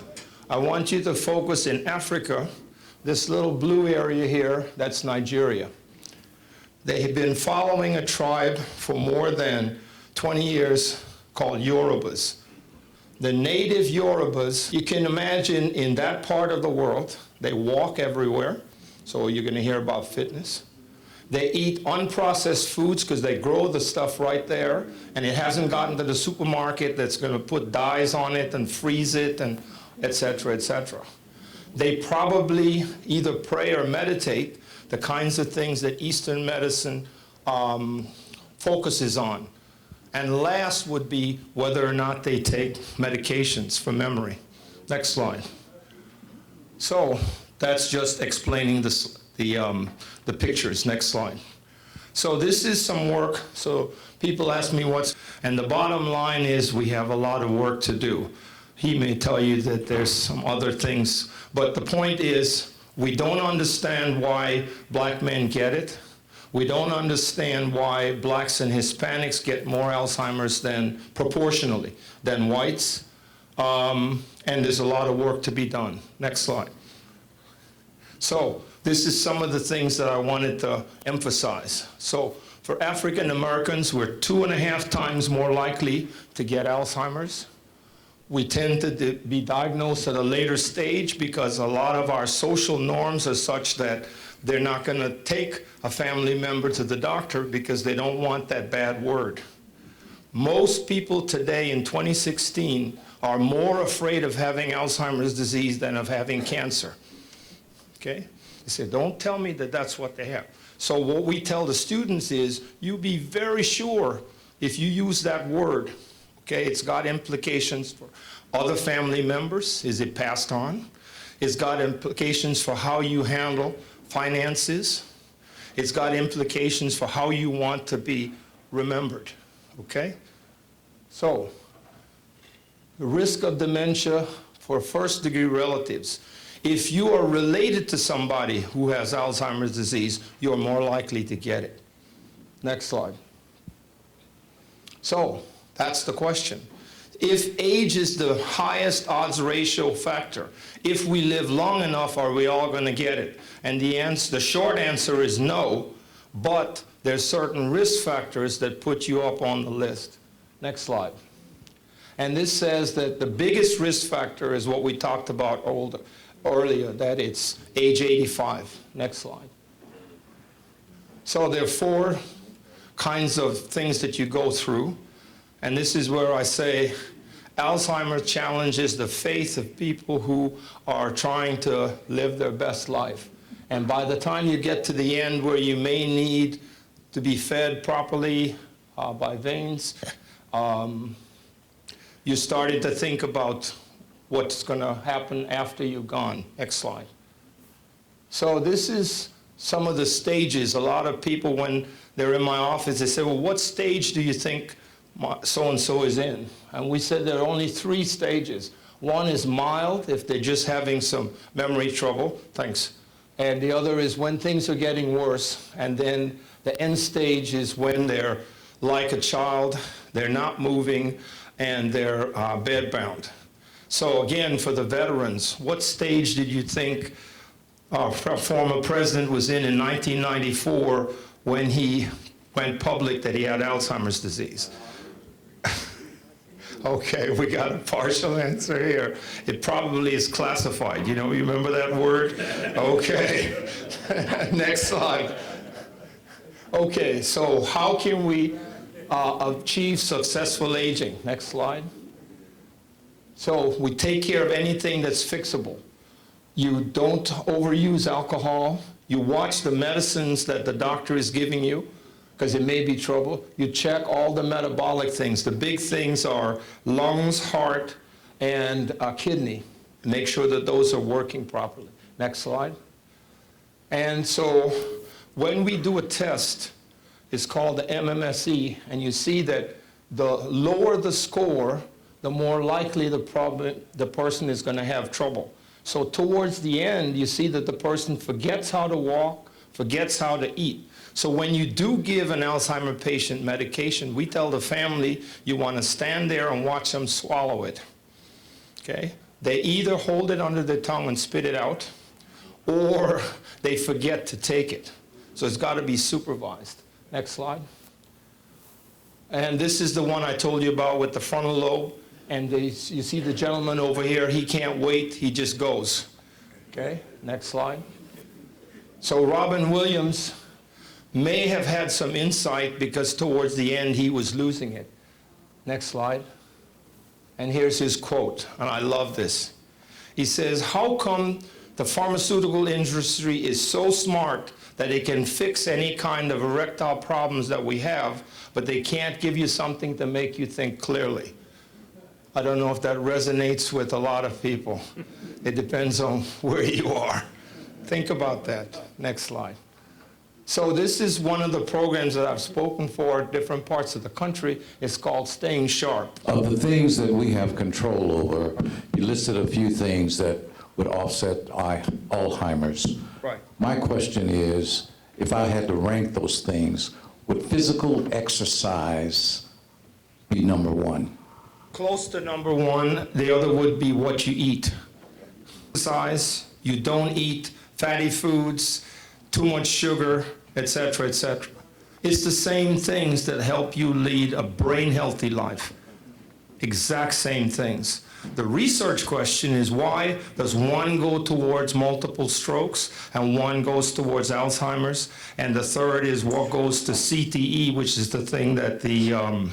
I want you to focus in Africa. This little blue area here, that's Nigeria. They have been following a tribe for more than 20 years called Yorubas. The native Yorubas, you can imagine in that part of the world, they walk everywhere, so you're going to hear about fitness. They eat unprocessed foods because they grow the stuff right there, and it hasn't gotten to the supermarket that's going to put dyes on it and freeze it, and et cetera, et cetera. They probably either pray or meditate, the kinds of things that Eastern medicine focuses on. And last would be whether or not they take medications for memory. Next slide. So that's just explaining the pictures. Next slide. So this is some work. So people ask me and the bottom line is we have a lot of work to do. He may tell you that there's some other things, but the point is we don't understand why black men get it. We don't understand why blacks and Hispanics get more Alzheimer's proportionally than whites. And there's a lot of work to be done. Next slide. So this is some of the things that I wanted to emphasize. So for African Americans, we're 2.5 times more likely to get Alzheimer's. We tend to be diagnosed at a later stage because a lot of our social norms are such that they're not going to take a family member to the doctor because they don't want that bad word. Most people today in 2016 are more afraid of having Alzheimer's disease than of having cancer. Okay? They say, don't tell me that that's what they have. So what we tell the students is, you be very sure if you use that word. Okay, it's got implications for other family members. Is it passed on? It's got implications for how you handle finances. It's got implications for how you want to be remembered. Okay? So, the risk of dementia for first-degree relatives. If you are related to somebody who has Alzheimer's disease, you're more likely to get it. Next slide. So that's the question. If age is the highest odds ratio factor, if we live long enough, are we all going to get it? And the short answer is no, but there's certain risk factors that put you up on the list. Next slide. And this says that the biggest risk factor is what we talked about earlier, that it's age 85. Next slide. So there are 4 kinds of things that you go through. And this is where I say Alzheimer's challenges the faith of people who are trying to live their best life. And by the time you get to the end where you may need to be fed properly by veins, you started to think about what's going to happen after you're gone. Next slide. So this is some of the stages. A lot of people, when they're in my office, they say, well, what stage do you think so-and-so is in? And we said there are only 3 stages. One is mild, if they're just having some memory trouble. Thanks. And the other is when things are getting worse. And then the end stage is when they're like a child, they're not moving, and they're bedbound. So again, for the veterans, what stage did you think our former president was in 1994 when he went public that he had Alzheimer's disease? Okay, we got a partial answer here. It probably is classified. You remember that word? Okay. Next slide. Okay, so how can we achieve successful aging? Next slide. So we take care of anything that's fixable. You don't overuse alcohol. You watch the medicines that the doctor is giving you, because it may be trouble. You check all the metabolic things. The big things are lungs, heart, and kidney. Make sure that those are working properly. Next slide. And so when we do a test, it's called the MMSE, and you see that the lower the score, the more likely the person is going to have trouble. So towards the end, you see that the person forgets how to walk, forgets how to eat. So when you do give an Alzheimer patient medication, we tell the family you want to stand there and watch them swallow it. Okay? They either hold it under their tongue and spit it out, or they forget to take it. So it's got to be supervised. Next slide. And this is the one I told you about with the frontal lobe. And you see the gentleman over here, he can't wait, he just goes. Okay, next slide. So Robin Williams may have had some insight because towards the end he was losing it. Next slide. And here's his quote, and I love this. He says, how come the pharmaceutical industry is so smart that it can fix any kind of erectile problems that we have, but they can't give you something to make you think clearly? I don't know if that resonates with a lot of people. It depends on where you are. Think about that. Next slide. So this is one of the programs that I've spoken for at different parts of the country. It's called Staying Sharp. Of the things that we have control over, you listed a few things that would offset Alzheimer's. Right. My question is, if I had to rank those things, would physical exercise be number 1? Close to number 1. The other would be what you eat. Exercise, you don't eat fatty foods, too much sugar, etc., etc. It's the same things that help you lead a brain-healthy life. Exact same things. The research question is, why does one go towards multiple strokes and one goes towards Alzheimer's? And the third is what goes to CTE, which is the thing that the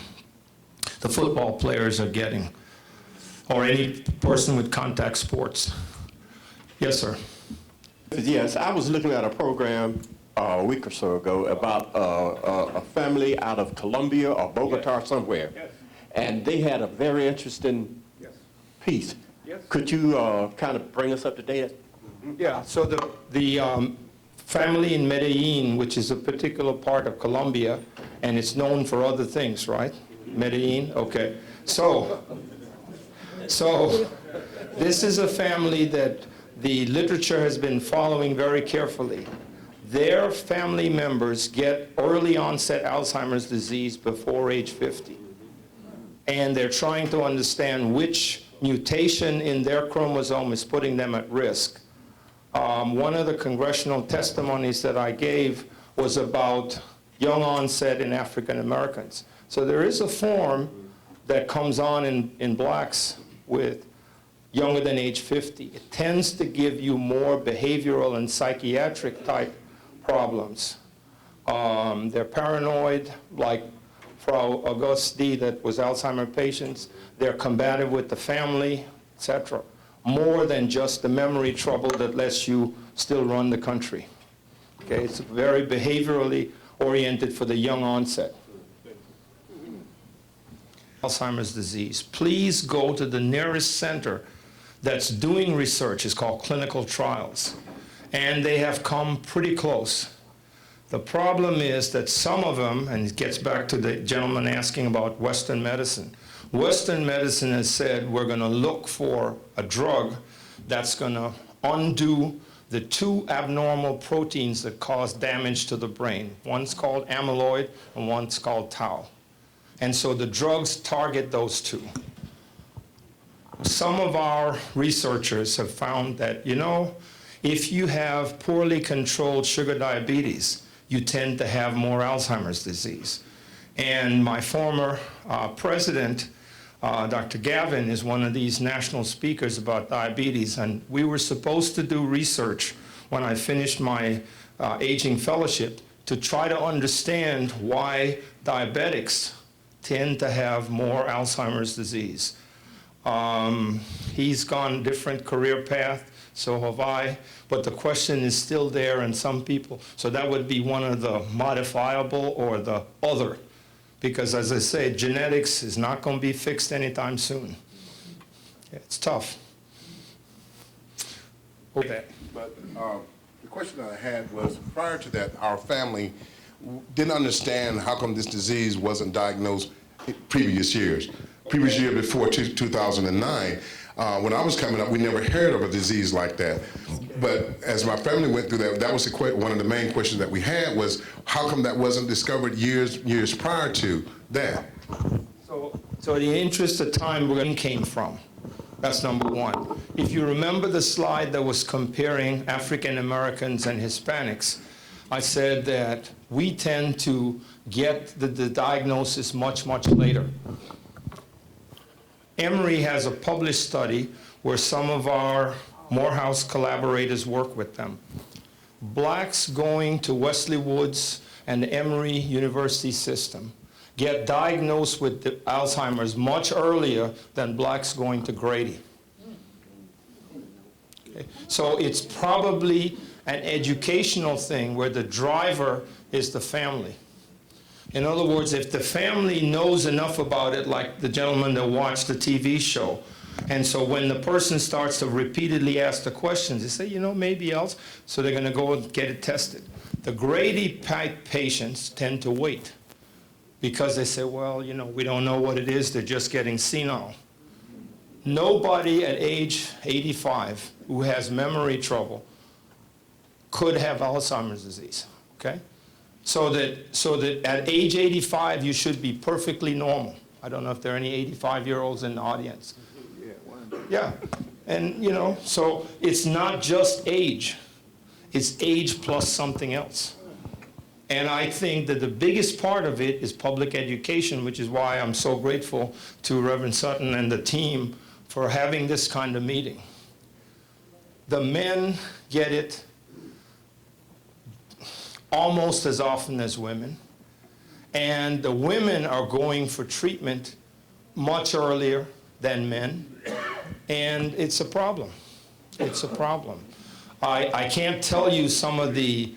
football players are getting, or any person with contact sports. Yes, sir. Yes, I was looking at a program a week or so ago about a family out of Colombia or Bogota or somewhere. Yes. And they had a very interesting piece. Yes. Could you kind of bring us up to date? Yeah, so the family in Medellin, which is a particular part of Colombia, and it's known for other things, right? Medellin, okay. So This is a family that the literature has been following very carefully. Their family members get early onset Alzheimer's disease before age 50. And they're trying to understand which mutation in their chromosome is putting them at risk. One of the congressional testimonies that I gave was about young onset in African Americans. So there is a form that comes on in blacks with younger than age 50. It tends to give you more behavioral and psychiatric type problems. They're paranoid, like Frau Augusti that was Alzheimer's patients. They're combative with the family, etc. More than just the memory trouble that lets you still run the country. Okay, it's very behaviorally oriented for the young onset. Alzheimer's disease. Please go to the nearest center that's doing research. It's called clinical trials. And they have come pretty close. The problem is that some of them, and it gets back to the gentleman asking about Western medicine. Western medicine has said we're going to look for a drug that's going to undo the two abnormal proteins that cause damage to the brain. One's called amyloid and one's called tau. And so the drugs target those two. Some of our researchers have found that, you know, if you have poorly controlled sugar diabetes, you tend to have more Alzheimer's disease. And my former president, Dr. Gavin, is one of these national speakers about diabetes, and we were supposed to do research when I finished my aging fellowship to try to understand why diabetics tend to have more Alzheimer's disease. He's gone a different career path, so have I, but the question is still there in some people. So that would be one of the modifiable or the other, because as I say, genetics is not going to be fixed anytime soon. It's tough. Okay. But the question that I had was, prior to that, our family didn't understand how come this disease wasn't diagnosed in previous years. Previous year before 2009, when I was coming up, we never heard of a disease like that. But as my family went through that, that was one of the main questions that we had was, how come that wasn't discovered years prior to that? So in the interest of time, where it came from. That's number one. If you remember the slide that was comparing African Americans and Hispanics, I said that we tend to get the diagnosis much later. Emory has a published study where some of our Morehouse collaborators work with them. Blacks going to Wesley Woods and the Emory University system get diagnosed with the Alzheimer's much earlier than blacks going to Grady. Okay. So it's probably an educational thing where the driver is the family. In other words, if the family knows enough about it, like the gentleman that watched the TV show, and so when the person starts to repeatedly ask the questions, they say, you know, maybe else, so they're going to go and get it tested. The Grady type patients tend to wait because they say, well, you know, we don't know what it is, they're just getting senile. Nobody at age 85 who has memory trouble could have Alzheimer's disease, okay? So that at age 85, you should be perfectly normal. I don't know if there are any 85-year-olds in the audience. Yeah, and you know, so it's not just age. It's age plus something else. And I think that the biggest part of it is public education, which is why I'm so grateful to Reverend Sutton and the team for having this kind of meeting. The men get it almost as often as women, and the women are going for treatment much earlier than men, and it's a problem. It's a problem. I can't tell you some of the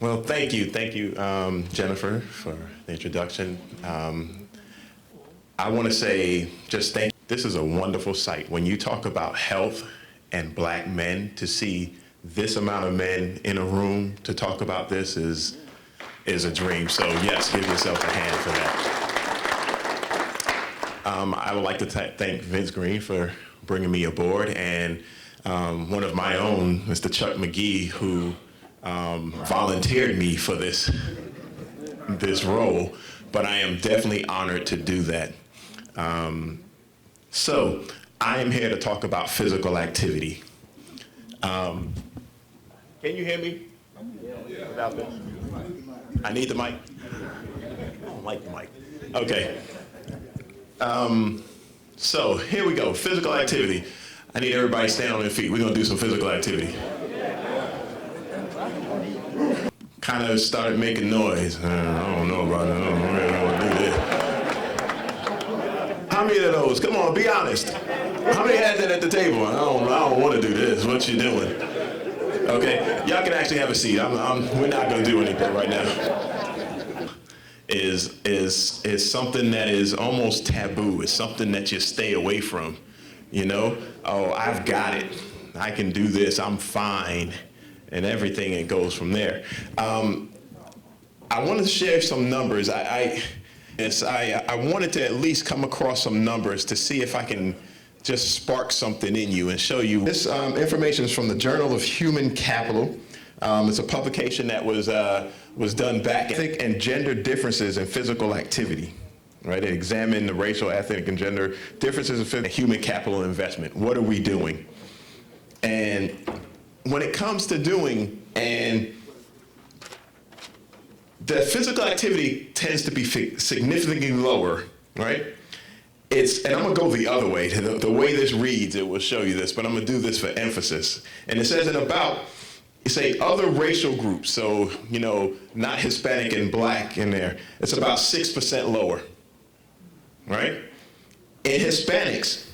Well, thank you, Jennifer, for the introduction. I want to say just thank you. This is a wonderful sight. When you talk about health and black men, to see this amount of men in a room to talk about this is is a dream. So yes, give yourself a hand for that. I would like to thank Vince Green for bringing me aboard, and one of my own, Mr. Chuck McGee, who volunteered me for this role, but I am definitely honored to do that. So I am here to talk about physical activity. Can you hear me? Without this? I need the mic. I don't like the mic. Okay. So here we go, physical activity. I need everybody to stand on their feet. We're gonna do some physical activity. Kind of started making noise. I don't know about that. I don't really want to do this. How many of those? Come on, be honest. How many had that at the table? I don't want to do this. What you doing? Okay, y'all can actually have a seat. We're not gonna do anything right now. Is something that is almost taboo. It's something that you stay away from. You know, oh, I've got it. I can do this. I'm fine, and everything. It goes from there. I wanted to share some numbers. I wanted to at least come across some numbers to see if I can just spark something in you and show you. This information is from the Journal of Human Capital. It's a publication that was done back. Ethnic and gender differences in physical activity, right? It examined the racial, ethnic, and gender differences in human capital investment. What are we doing? And when it comes to doing, and the physical activity tends to be significantly lower, right? And I'm gonna go the other way. The way this reads, it will show you this, but I'm gonna do this for emphasis. And it says that about, say, other racial groups, so, you know, not Hispanic and Black in there, it's about 6% lower, right? In Hispanics,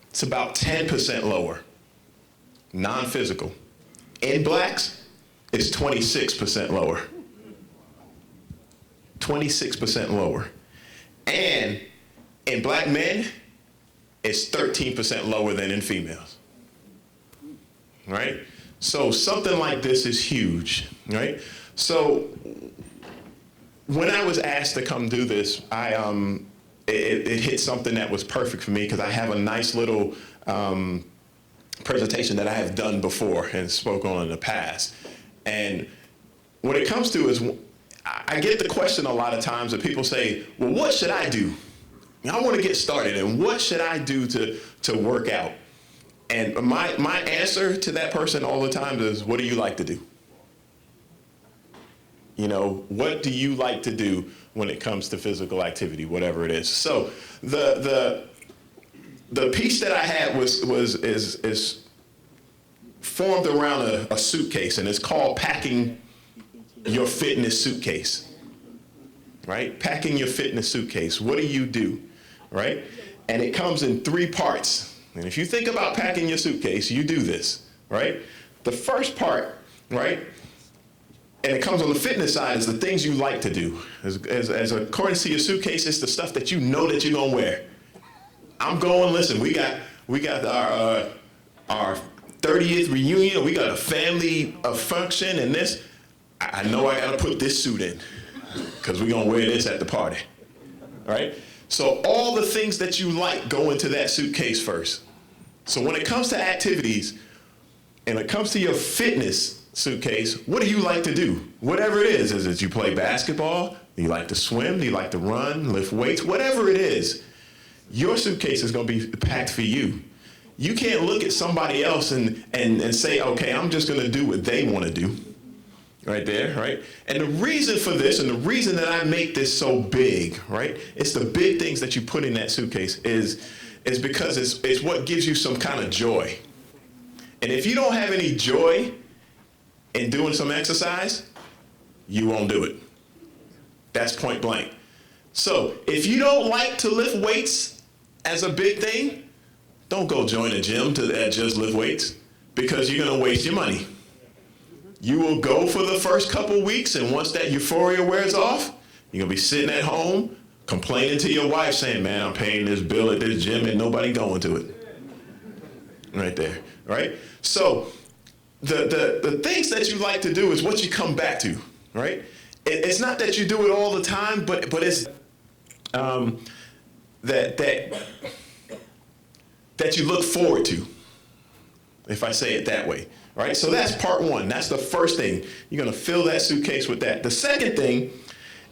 it's about 10% lower, non-physical. In Blacks, it's 26% lower. 26% lower. And in Black men, it's 13% lower than in females, right? So something like this is huge, right? So when I was asked to come do this, it hit something that was perfect for me because I have a nice little presentation that I have done before and spoke on in the past. And what it comes to is, I get the question a lot of times that people say, well, what should I do? I want to get started, and what should I do to work out? And my answer to that person all the time is, what do you like to do? You know, what do you like to do when it comes to physical activity, whatever it is? So the piece that I had is formed around a suitcase, and it's called packing your fitness suitcase, right? Packing your fitness suitcase. What do you do, right? And it comes in 3 parts. And if you think about packing your suitcase, you do this, right? The first part, right, and it comes on the fitness side, is the things you like to do. As according to your suitcase, it's the stuff that you know that you're gonna wear. I'm going, listen, we got our 30th reunion, we got a family function, and this, I know I gotta put this suit in, because we're gonna wear this at the party, right? So all the things that you like go into that suitcase first. So when it comes to activities, and it comes to your fitness suitcase, what do you like to do? Whatever it is it you play basketball, do you like to swim, do you like to run, lift weights, whatever it is, your suitcase is gonna be packed for you. You can't look at somebody else and say, okay, I'm just gonna do what they wanna do. Right there, right? And the reason for this, and the reason that I make this so big, right? It's the big things that you put in that suitcase is because it's what gives you some kind of joy. And if you don't have any joy in doing some exercise, you won't do it. That's point blank. So if you don't like to lift weights as a big thing, don't go join a gym that just lift weights, because you're gonna waste your money. You will go for the first couple weeks, and once that euphoria wears off, you're gonna be sitting at home complaining to your wife saying, man, I'm paying this bill at this gym and nobody going to it. Right there, right? So the things that you like to do is what you come back to, right? it's not that you do it all the time, but it's that you look forward to, if I say it that way, right? So that's part one. That's the first thing. You're going to fill that suitcase with that. The second thing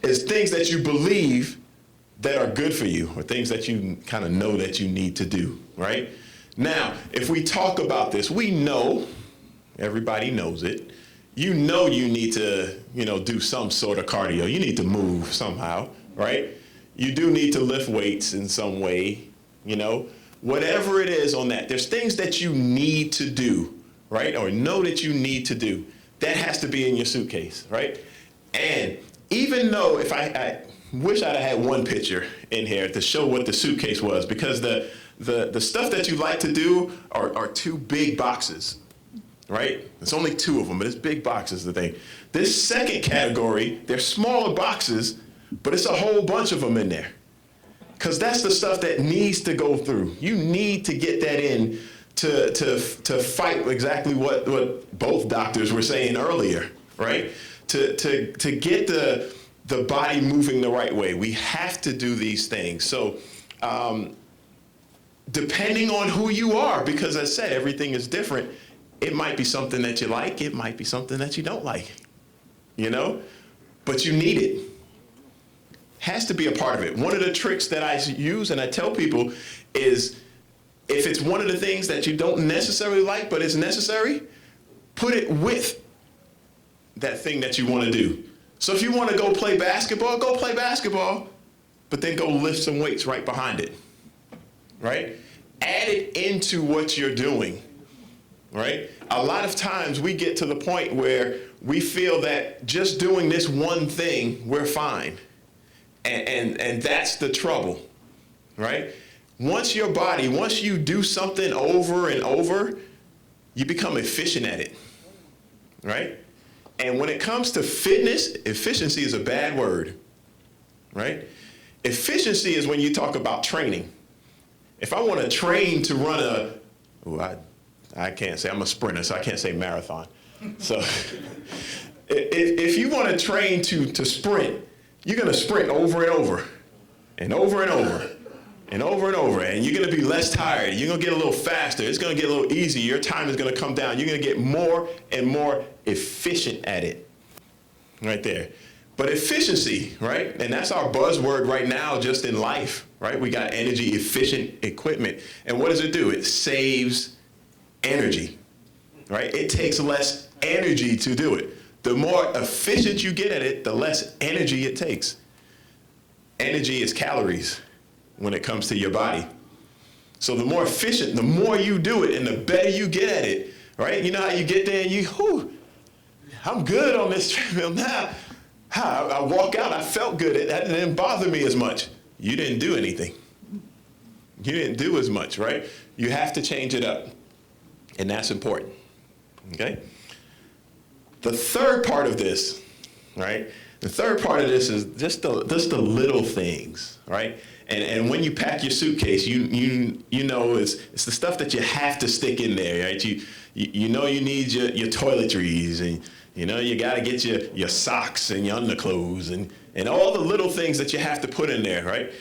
is things that you believe that are good for you, or things that you kind of know that you need to do, right? Now, if we talk about this, we know, everybody knows it, you know you need to, do some sort of cardio. You need to move somehow, right? You do need to lift weights in some way, whatever it is on that. There's things that you need to do, right? Or know that you need to do. That has to be in your suitcase, right? And even though if I wish I'd have had one picture in here to show what the suitcase was, because the stuff that you like to do are two big boxes, right? It's only two of them, but it's big boxes, the thing. This second category, they're smaller boxes, but it's a whole bunch of them in there. Because that's the stuff that needs to go through. You need to get that in to fight exactly what both doctors were saying earlier, right? To get the body moving the right way. We have to do these things. So depending on who you are, because as I said, everything is different, it might be something that you like, it might be something that you don't like, but you need it. Has to be a part of it. One of the tricks that I use and I tell people is if it's one of the things that you don't necessarily like, but it's necessary, put it with that thing that you want to do. So if you want to go play basketball, but then go lift some weights right behind it, right? Add it into what you're doing, right? A lot of times we get to the point where we feel that just doing this one thing, we're fine. And that's the trouble, right? Once you do something over and over, you become efficient at it, right? And when it comes to fitness, efficiency is a bad word, right? Efficiency is when you talk about training. If I want to train to run I can't say, I'm a sprinter, so I can't say marathon. So if you want to train to sprint, you're going to sprint over and over and over and over and over and over, and you're going to be less tired. You're going to get a little faster. It's going to get a little easier. Your time is going to come down. You're going to get more and more efficient at it right there. But efficiency, right? And that's our buzzword right now just in life, right? We got energy efficient equipment. And what does it do? It saves energy, right? It takes less energy to do it. The more efficient you get at it, the less energy it takes. Energy is calories when it comes to your body. So the more efficient, the more you do it and the better you get at it, right? You know how you get there and I'm good on this treadmill now. I walk out, I felt good. That didn't bother me as much. You didn't do anything. You didn't do as much, right? You have to change it up. And that's important, okay? The third part of this, right? The third part of this is just the little things, right? And when you pack your suitcase, you know it's the stuff that you have to stick in there, right? You know you need your toiletries, and you got to get your socks and your underclothes and all the little things that you have to put in there, right?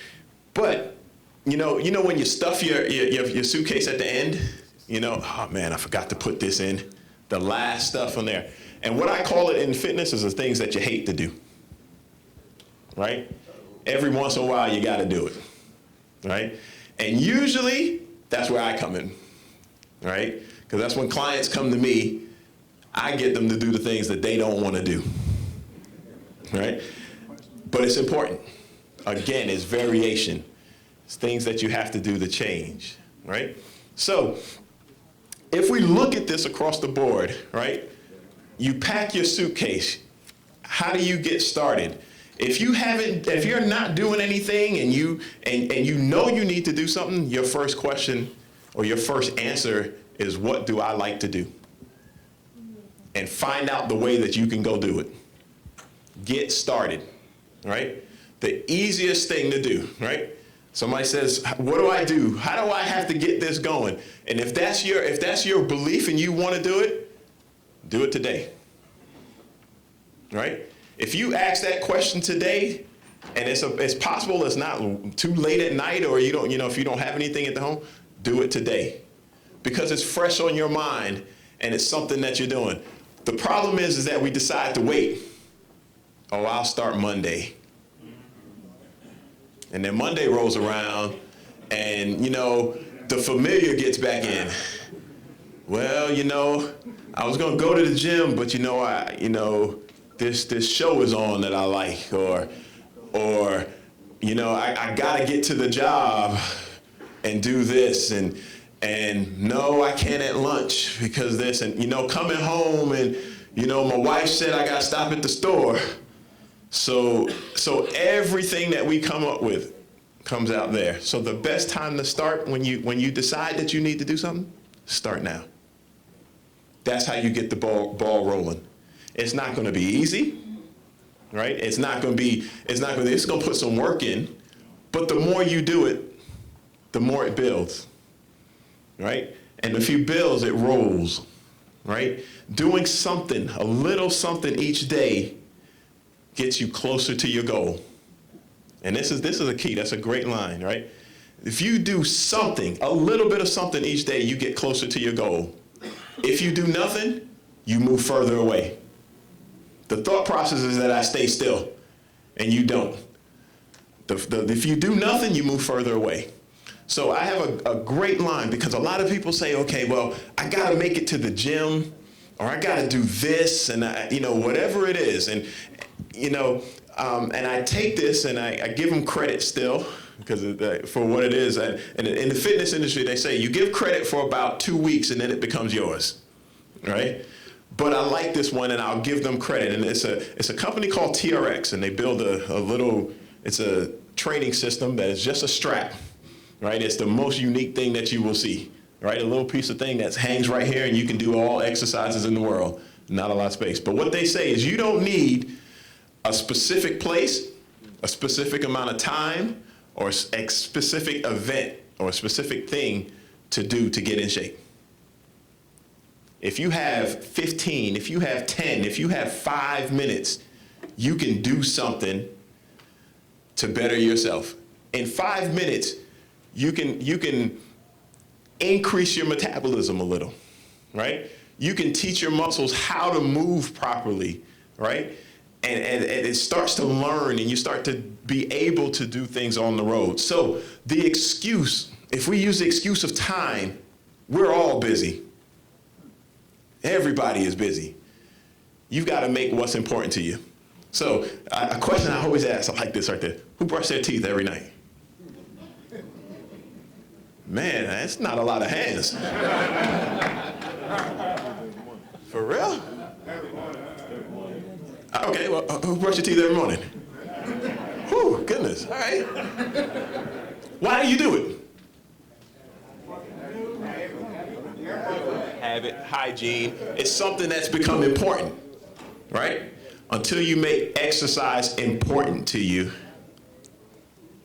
But you know when you stuff your suitcase at the end, oh man, I forgot to put this in, the last stuff on there. And what I call it in fitness is the things that you hate to do, right? Every once in a while, you got to do it, right? And usually, that's where I come in, right? Because that's when clients come to me, I get them to do the things that they don't want to do, right? But it's important. Again, it's variation. It's things that you have to do to change, right? So if we look at this across the board, right? You pack your suitcase. How do you get started? If you're not doing anything and you know you need to do something, your first question or your first answer is, what do I like to do? And find out the way that you can go do it. Get started, right? The easiest thing to do, right? Somebody says, what do I do? How do I have to get this going? And if that's your belief and you want to do it today, right? If you ask that question today, and it's possible it's not too late at night, or you don't, if you don't have anything at the home, do it today, because it's fresh on your mind and it's something that you're doing. The problem is that we decide to wait. Oh, I'll start Monday. And then Monday rolls around, and the familiar gets back in. Well, I was gonna go to the gym, but this show is on that I like, or I gotta get to the job and do this, and no, I can't at lunch because this, and coming home, and my wife said I gotta stop at the store. So everything that we come up with comes out there. So the best time to start when you decide that you need to do something, start now. That's how you get the ball rolling. It's not going to be easy, right? It's going to put some work in, but the more you do it, the more it builds, right? And if you build, it rolls, right? Doing something, a little something each day, gets you closer to your goal. And this is a key. That's a great line, right? If you do something, a little bit of something each day, you get closer to your goal. If you do nothing, you move further away. The thought process is that I stay still, and you don't. If you do nothing, you move further away. So I have a great line, because a lot of people say, okay, well, I got to make it to the gym, or I got to do this, and whatever it is. And I take this and I give them credit still, because for what it is. And in the fitness industry, they say you give credit for about 2 weeks and then it becomes yours, right? But I like this one, and I'll give them credit. And it's a company called TRX, and they build it's a training system that is just a strap, right? It's the most unique thing that you will see, right? A little piece of thing that hangs right here, and you can do all exercises in the world. Not a lot of space. But what they say is you don't need a specific place, a specific amount of time, or a specific event or a specific thing to do to get in shape. If you have 15, if you have 10, if you have 5 minutes, you can do something to better yourself. In 5 minutes, you can increase your metabolism a little, right? You can teach your muscles how to move properly, right? And it starts to learn, and you start to be able to do things on the road. So the excuse, if we use the excuse of time, we're all busy. Everybody is busy. You've got to make what's important to you. So a question I always ask, I like this right there. Who brush their teeth every night? Man, that's not a lot of hands. For real? Okay, well, who brush your teeth every morning? Whew, goodness, all right. Why do you do it? Habit, hygiene. It's something that's become important, right? Until you make exercise important to you,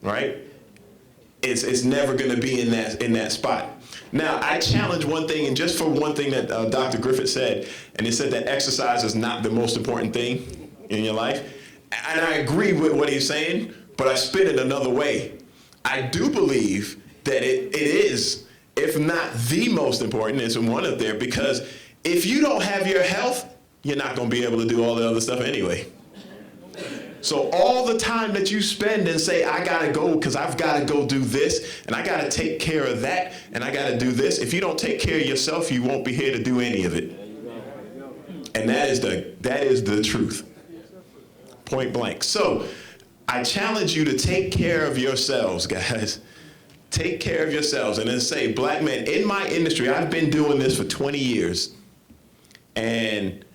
right? It's never going to be in that spot. Now, I challenge one thing, and just for one thing that Dr. Griffith said, and he said that exercise is not the most important thing in your life. And I agree with what he's saying, but I spin it another way. I do believe that it is, if not the most important, it's one up there, because if you don't have your health, you're not going to be able to do all the other stuff anyway. So all the time that you spend and say, I got to go because I've got to go do this, and I got to take care of that, and I got to do this. If you don't take care of yourself, you won't be here to do any of it. And that is the truth. Point blank. So I challenge you to take care of yourselves, guys. Take care of yourselves. And then say, black men, in my industry, I've been doing this for 20 years. And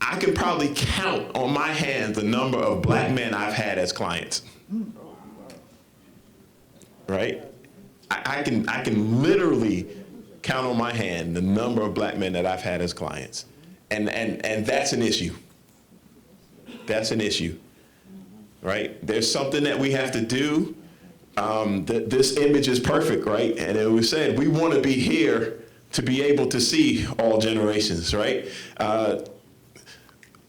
I can probably count on my hand the number of black men I've had as clients. Right? I can literally count on my hand the number of black men that I've had as clients. And that's an issue. That's an issue. Right? There's something that we have to do. This image is perfect, right? And as we said, we want to be here to be able to see all generations, right?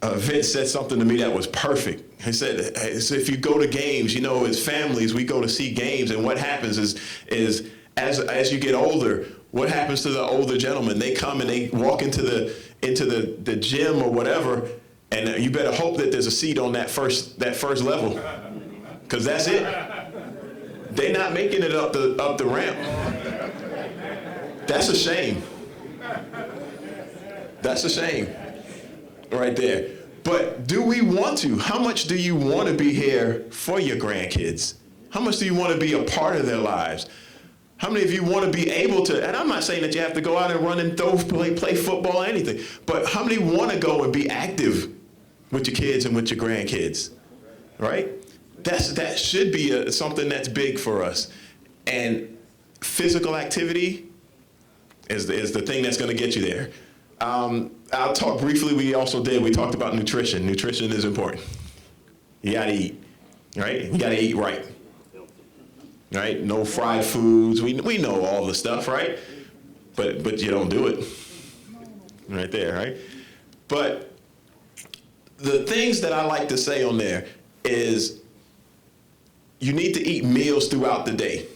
Vince said something to me that was perfect. He said, if you go to games, you know, as families, we go to see games, and what happens is as you get older, what happens to the older gentlemen? They come and they walk into the gym or whatever, and you better hope that there's a seat on that first level, because that's it. They're not making it up the ramp. That's a shame. That's a shame. Right there. But do we want to? How much do you want to be here for your grandkids? How much do you want to be a part of their lives? How many of you want to be able to, and I'm not saying that you have to go out and run and play football or anything, but how many want to go and be active with your kids and with your grandkids, right? That should be something that's big for us. And physical activity is the thing that's going to get you there. I'll talk briefly, we talked about nutrition. Nutrition is important. You gotta eat, right? You gotta eat right. Right? No fried foods, we know all the stuff, right? But you don't do it. Right there, right? But the things that I like to say on there is you need to eat meals throughout the day.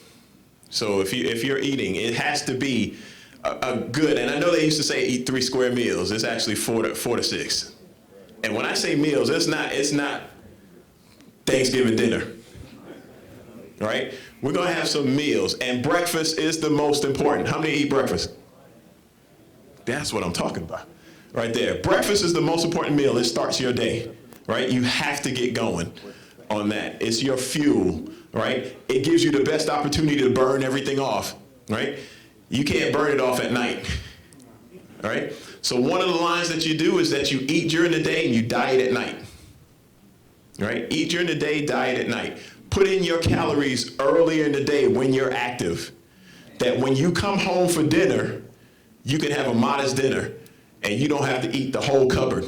So if you're eating, it has to be a good, and I know they used to say eat 3 square meals. It's actually 4 to 6. And when I say meals, it's not Thanksgiving dinner, right? We're gonna have some meals, and breakfast is the most important. How many eat breakfast? That's what I'm talking about, right there. Breakfast is the most important meal. It starts your day, right? You have to get going on that. It's your fuel, right? It gives you the best opportunity to burn everything off, right? You can't burn it off at night, all right? So one of the lines that you do is that you eat during the day and you diet at night, right? Eat during the day, diet at night. Put in your calories earlier in the day when you're active, that when you come home for dinner, you can have a modest dinner and you don't have to eat the whole cupboard.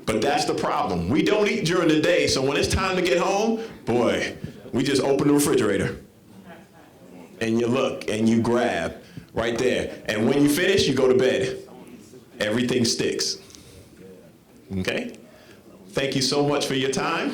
But that's the problem. We don't eat during the day, so when it's time to get home, boy, we just open the refrigerator. And you look and you grab right there. And when you finish, you go to bed. Everything sticks. Okay? Thank you so much for your time.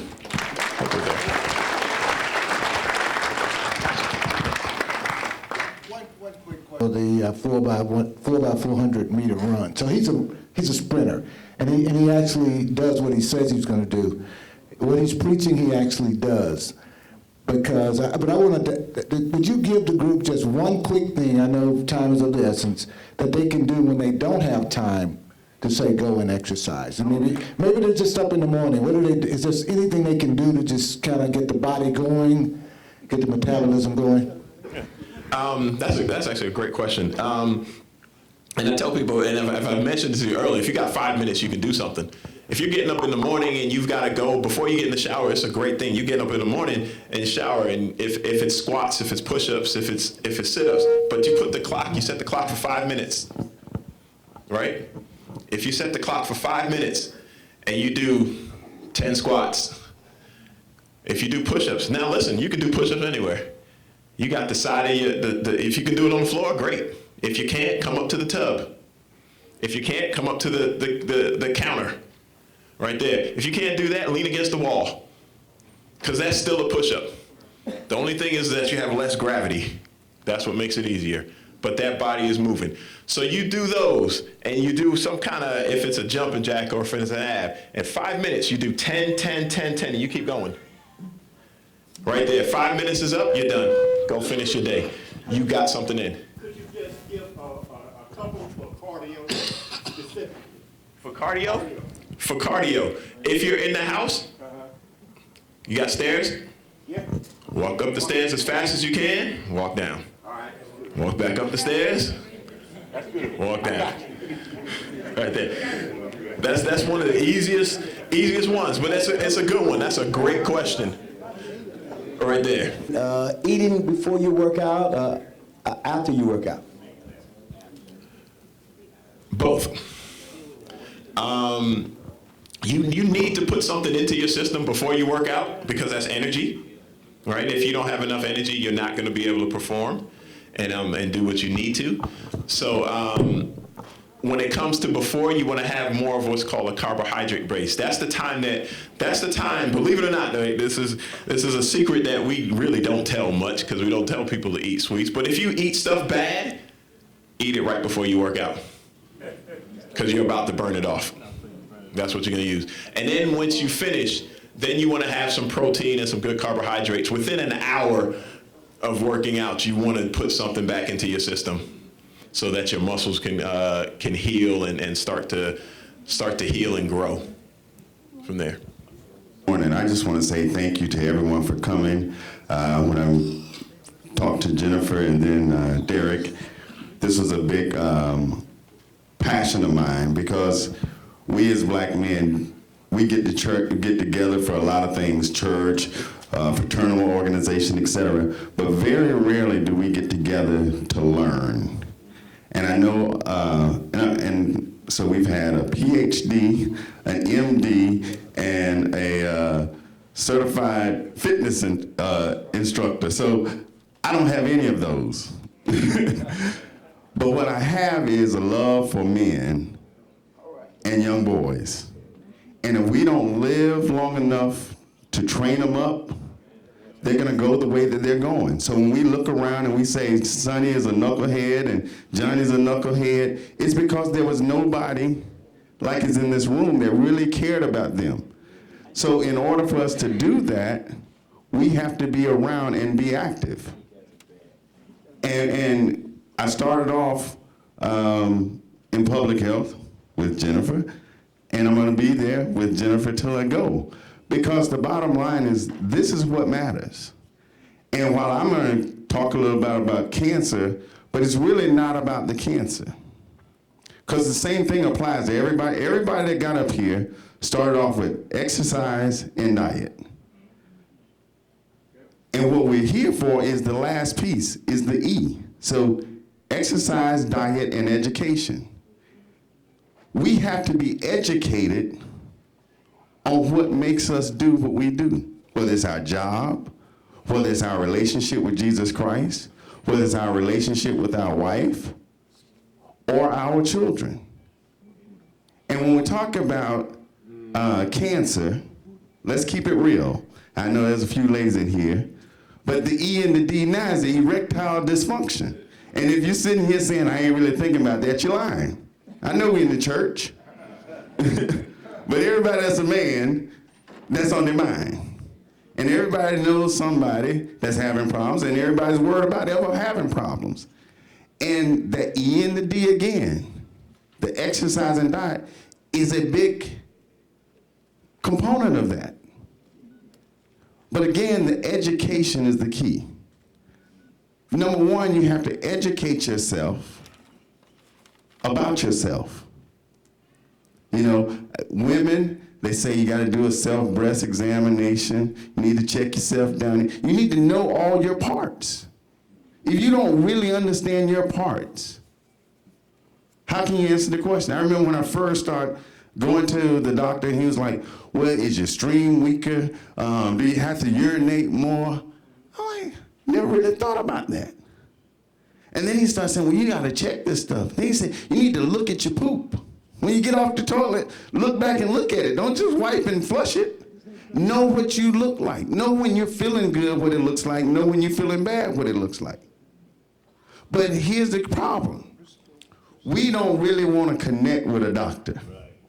One quick question. The 4x400 meter run. So he's a sprinter, and he actually does what he says he's going to do. What he's preaching, he actually does. Because, but I want to, would you give the group just one quick thing, I know time is of the essence, that they can do when they don't have time to say go and exercise? I mean, maybe they're just up in the morning. What do they do? Is there anything they can do to just kind of get the body going, get the metabolism going? That's actually a great question. And I tell people, and if I mentioned to you earlier, if you got 5 minutes, you can do something. If you're getting up in the morning and you've got to go, before you get in the shower, it's a great thing. You get up in the morning and shower, and if it's squats, if it's push-ups, if it's sit-ups, but you set the clock for 5 minutes, right? If you set the clock for 5 minutes and you do 10 squats, if you do push-ups, now listen, you can do push-ups anywhere. You got the side of if you can do it on the floor, great. If you can't, come up to the tub. If you can't, come up to the counter. Right there. If you can't do that, lean against the wall, because that's still a push-up. The only thing is that you have less gravity. That's what makes it easier. But that body is moving. So you do those, and you do some kind of, if it's a jumping jack or if it's an ab, in 5 minutes you do 10, 10, 10, 10, and you keep going. Right there. 5 minutes is up, you're done. Go finish your day. You got something in. Could you just give a couple for cardio specific? For cardio? For cardio, if you're in the house, you got stairs? Yeah. Walk up the stairs as fast as you can, walk down. All right. Walk back up the stairs, That's good. walk down. Right there. That's one of the easiest ones, but it's a good one. That's a great question. Right there. Eating before you work out, after you work out? Both. You need to put something into your system before you work out, because that's energy, right? If you don't have enough energy, you're not going to be able to perform and do what you need to. So when it comes to before, you want to have more of what's called a carbohydrate base. That's the time, believe it or not, this is a secret that we really don't tell much because we don't tell people to eat sweets. But if you eat stuff bad, eat it right before you work out because you're about to burn it off. That's what you're going to use. And then once you finish, then you want to have some protein and some good carbohydrates. Within an hour of working out, you want to put something back into your system so that your muscles can heal and start to heal and grow from there. Morning. I just want to say thank you to everyone for coming. When I talked to Jennifer and then Derek, this was a big passion of mine because we as black men, we get together for a lot of things, church, fraternal organization, etc. But very rarely do we get together to learn. And I know, and so we've had a PhD, an MD, and a certified fitness instructor. So I don't have any of those. But what I have is a love for men and young boys. And if we don't live long enough to train them up, they're going to go the way that they're going. So when we look around and we say Sonny is a knucklehead and Johnny's a knucklehead, it's because there was nobody like is in this room that really cared about them. So in order for us to do that, we have to be around and be active. And I started off in public health with Jennifer, and I'm going to be there with Jennifer till I go. Because the bottom line is, this is what matters. And while I'm going to talk a little bit about cancer, but it's really not about the cancer. Because the same thing applies to everybody. Everybody that got up here started off with exercise and diet. And what we're here for is the last piece, is the E. So exercise, diet, and education. We have to be educated on what makes us do what we do, whether it's our job, whether it's our relationship with Jesus Christ, whether it's our relationship with our wife, or our children. And when we talk about cancer, let's keep it real. I know there's a few ladies in here, but the E and the D now is the erectile dysfunction. And if you're sitting here saying, I ain't really thinking about that, you're lying. I know we're in the church. But everybody that's a man, that's on their mind. And everybody knows somebody that's having problems, and everybody's worried about ever having problems. And the E and the D again, the exercise and diet, is a big component of that. But again, the education is the key. Number one, you have to educate yourself about yourself. You know, women, they say you got to do a self-breast examination. You need to check yourself down. You need to know all your parts. If you don't really understand your parts, how can you answer the question? I remember when I first started going to the doctor, and he was like, well, is your stream weaker? Do you have to urinate more? I'm like, never really thought about that. And then he started saying, well, you got to check this stuff. Then he said, you need to look at your poop. When you get off the toilet, look back and look at it. Don't just wipe and flush it. Know what you look like. Know when you're feeling good what it looks like. Know when you're feeling bad what it looks like. But here's the problem. We don't really want to connect with a doctor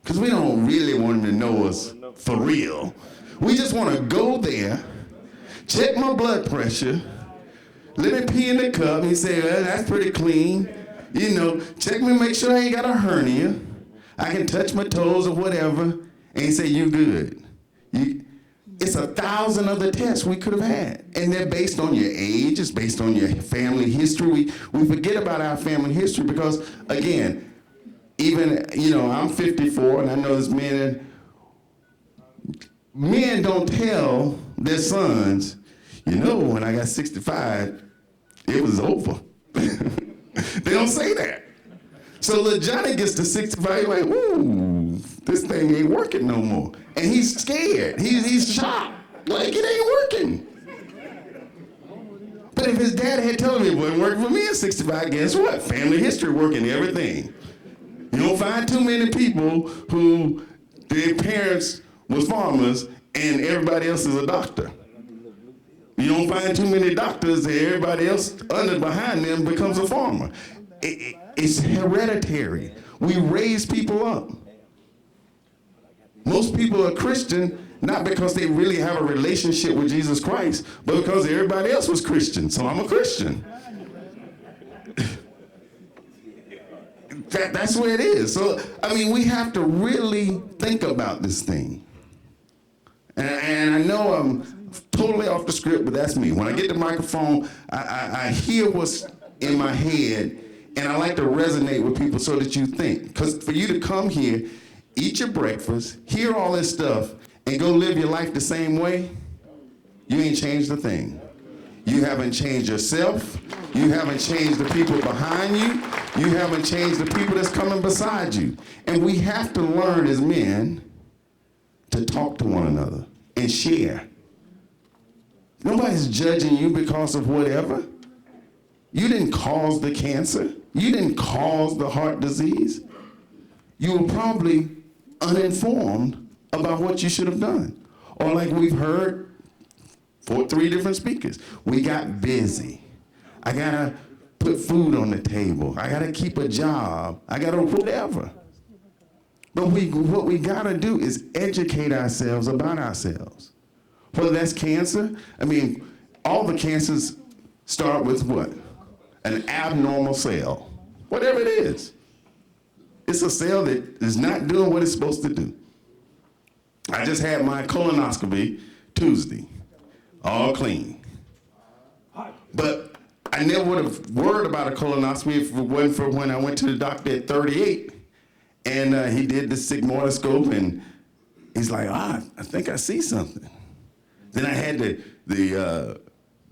because we don't really want him to know us for real. We just want to go there, check my blood pressure, let me pee in the cup. He say, well, that's pretty clean. You know, check me, make sure I ain't got a hernia. I can touch my toes or whatever, and he say, you good. It's 1,000 other tests we could have had, and they're based on your age, it's based on your family history. We forget about our family history because, again, even, you know, I'm 54, and I know there's men don't tell their sons, you know, when I got 65, it was over. They don't say that. So little Johnny gets to 65, he's like, ooh, this thing ain't working no more. And he's scared. He's shocked. Like, it ain't working. But if his dad had told him it wouldn't work for me at 65, guess what? Family history working everything. You don't find too many people who their parents was farmers and everybody else is a doctor. You don't find too many doctors that everybody else under behind them becomes a farmer. It's hereditary. We raise people up. Most people are Christian not because they really have a relationship with Jesus Christ, but because everybody else was Christian, so I'm a Christian. That's where it is. So, I mean, we have to really think about this thing. And I know I'm totally off the script, but that's me. When I get the microphone, I hear what's in my head, and I like to resonate with people so that you think. Because for you to come here, eat your breakfast, hear all this stuff, and go live your life the same way, you ain't changed a thing. You haven't changed yourself. You haven't changed the people behind you. You haven't changed the people that's coming beside you. And we have to learn as men to talk to one another and share. Nobody's judging you because of whatever. You didn't cause the cancer. You didn't cause the heart disease. You were probably uninformed about what you should have done. Or like we've heard 3 different speakers, we got busy. I gotta put food on the table. I gotta keep a job. I gotta whatever. But what we gotta do is educate ourselves about ourselves. Whether that's cancer, I mean, all the cancers start with what? An abnormal cell. Whatever it is. It's a cell that is not doing what it's supposed to do. I just had my colonoscopy Tuesday, all clean. But I never would have worried about a colonoscopy if it wasn't for when I went to the doctor at 38, and he did the sigmoidoscope, and he's like, I think I see something. Then I had the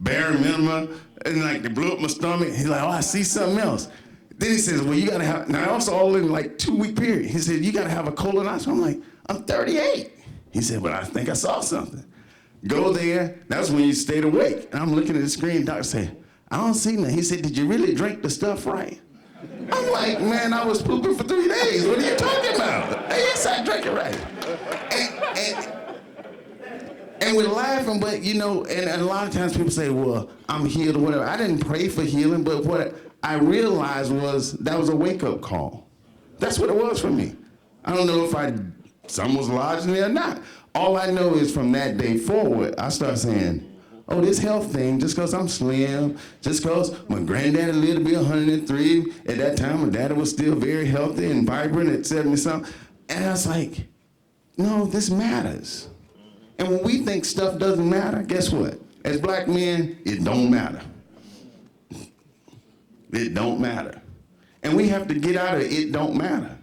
bare minimum, and like they blew up my stomach. He's like, I see something else. Then he says, well, you gotta have, now also all in like 2-week period. He said, you gotta have a colonoscopy. I'm like, I'm 38. He said, but I think I saw something. Go there, that's when you stayed awake. And I'm looking at the screen, doctor said, I don't see nothing. He said, did you really drink the stuff right? I'm like, man, I was pooping for 3 days. What are you talking about? Yes, I drank it right. And we're laughing, but you know, and a lot of times people say, well, I'm healed or whatever. I didn't pray for healing, but what I realized was that was a wake-up call. That's what it was for me. I don't know if something was lodged in me or not. All I know is from that day forward, I started saying, oh, this health thing, just because I'm slim, just because my granddaddy lived to be 103, at that time my daddy was still very healthy and vibrant at 70-something. And I was like, no, this matters. And when we think stuff doesn't matter, guess what? As black men, it don't matter. It don't matter. And we have to get out of it don't matter.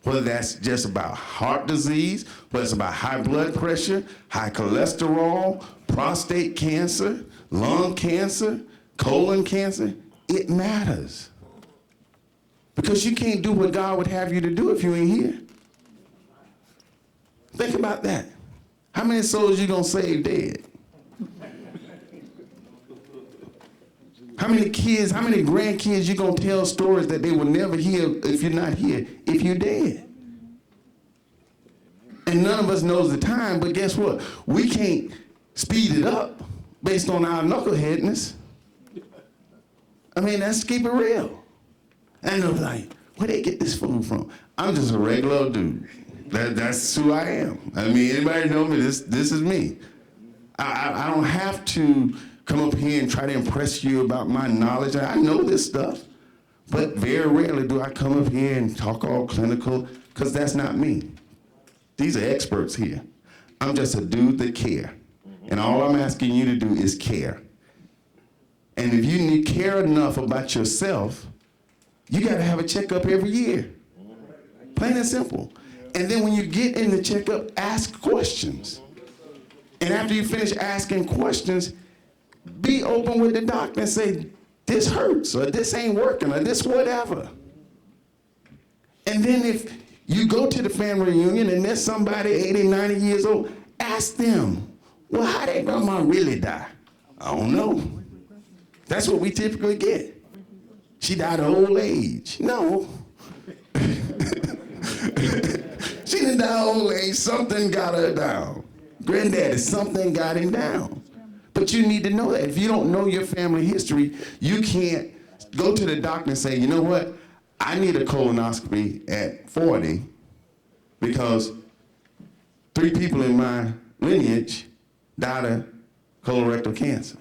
Whether that's just about heart disease, whether it's about high blood pressure, high cholesterol, prostate cancer, lung cancer, colon cancer, it matters. Because you can't do what God would have you to do if you ain't here. Think about that. How many souls you gonna save dead? How many kids, how many grandkids you gonna tell stories that they will never hear if you're not here, if you're dead? And none of us knows the time, but guess what? We can't speed it up based on our knuckleheadness. I mean, let's keep it real. And they're like, where they get this food from? I'm just a regular dude. That's who I am. I mean, anybody know me, this is me. I don't have to come up here and try to impress you about my knowledge. I know this stuff, but very rarely do I come up here and talk all clinical, because that's not me. These are experts here. I'm just a dude that care. And all I'm asking you to do is care. And if you care enough about yourself, you gotta have a checkup every year. Plain and simple. And then when you get in the checkup, ask questions. And after you finish asking questions, be open with the doctor and say, this hurts, or this ain't working, or this whatever. And then if you go to the family reunion and there's somebody 80, 90 years old, ask them, well, how did grandma really die? I don't know. That's what we typically get. She died of old age. No. She didn't die old age. Something got her down. Granddaddy, something got him down. But you need to know that. If you don't know your family history, you can't go to the doctor and say, you know what? I need a colonoscopy at 40 because 3 people in my lineage died of colorectal cancer.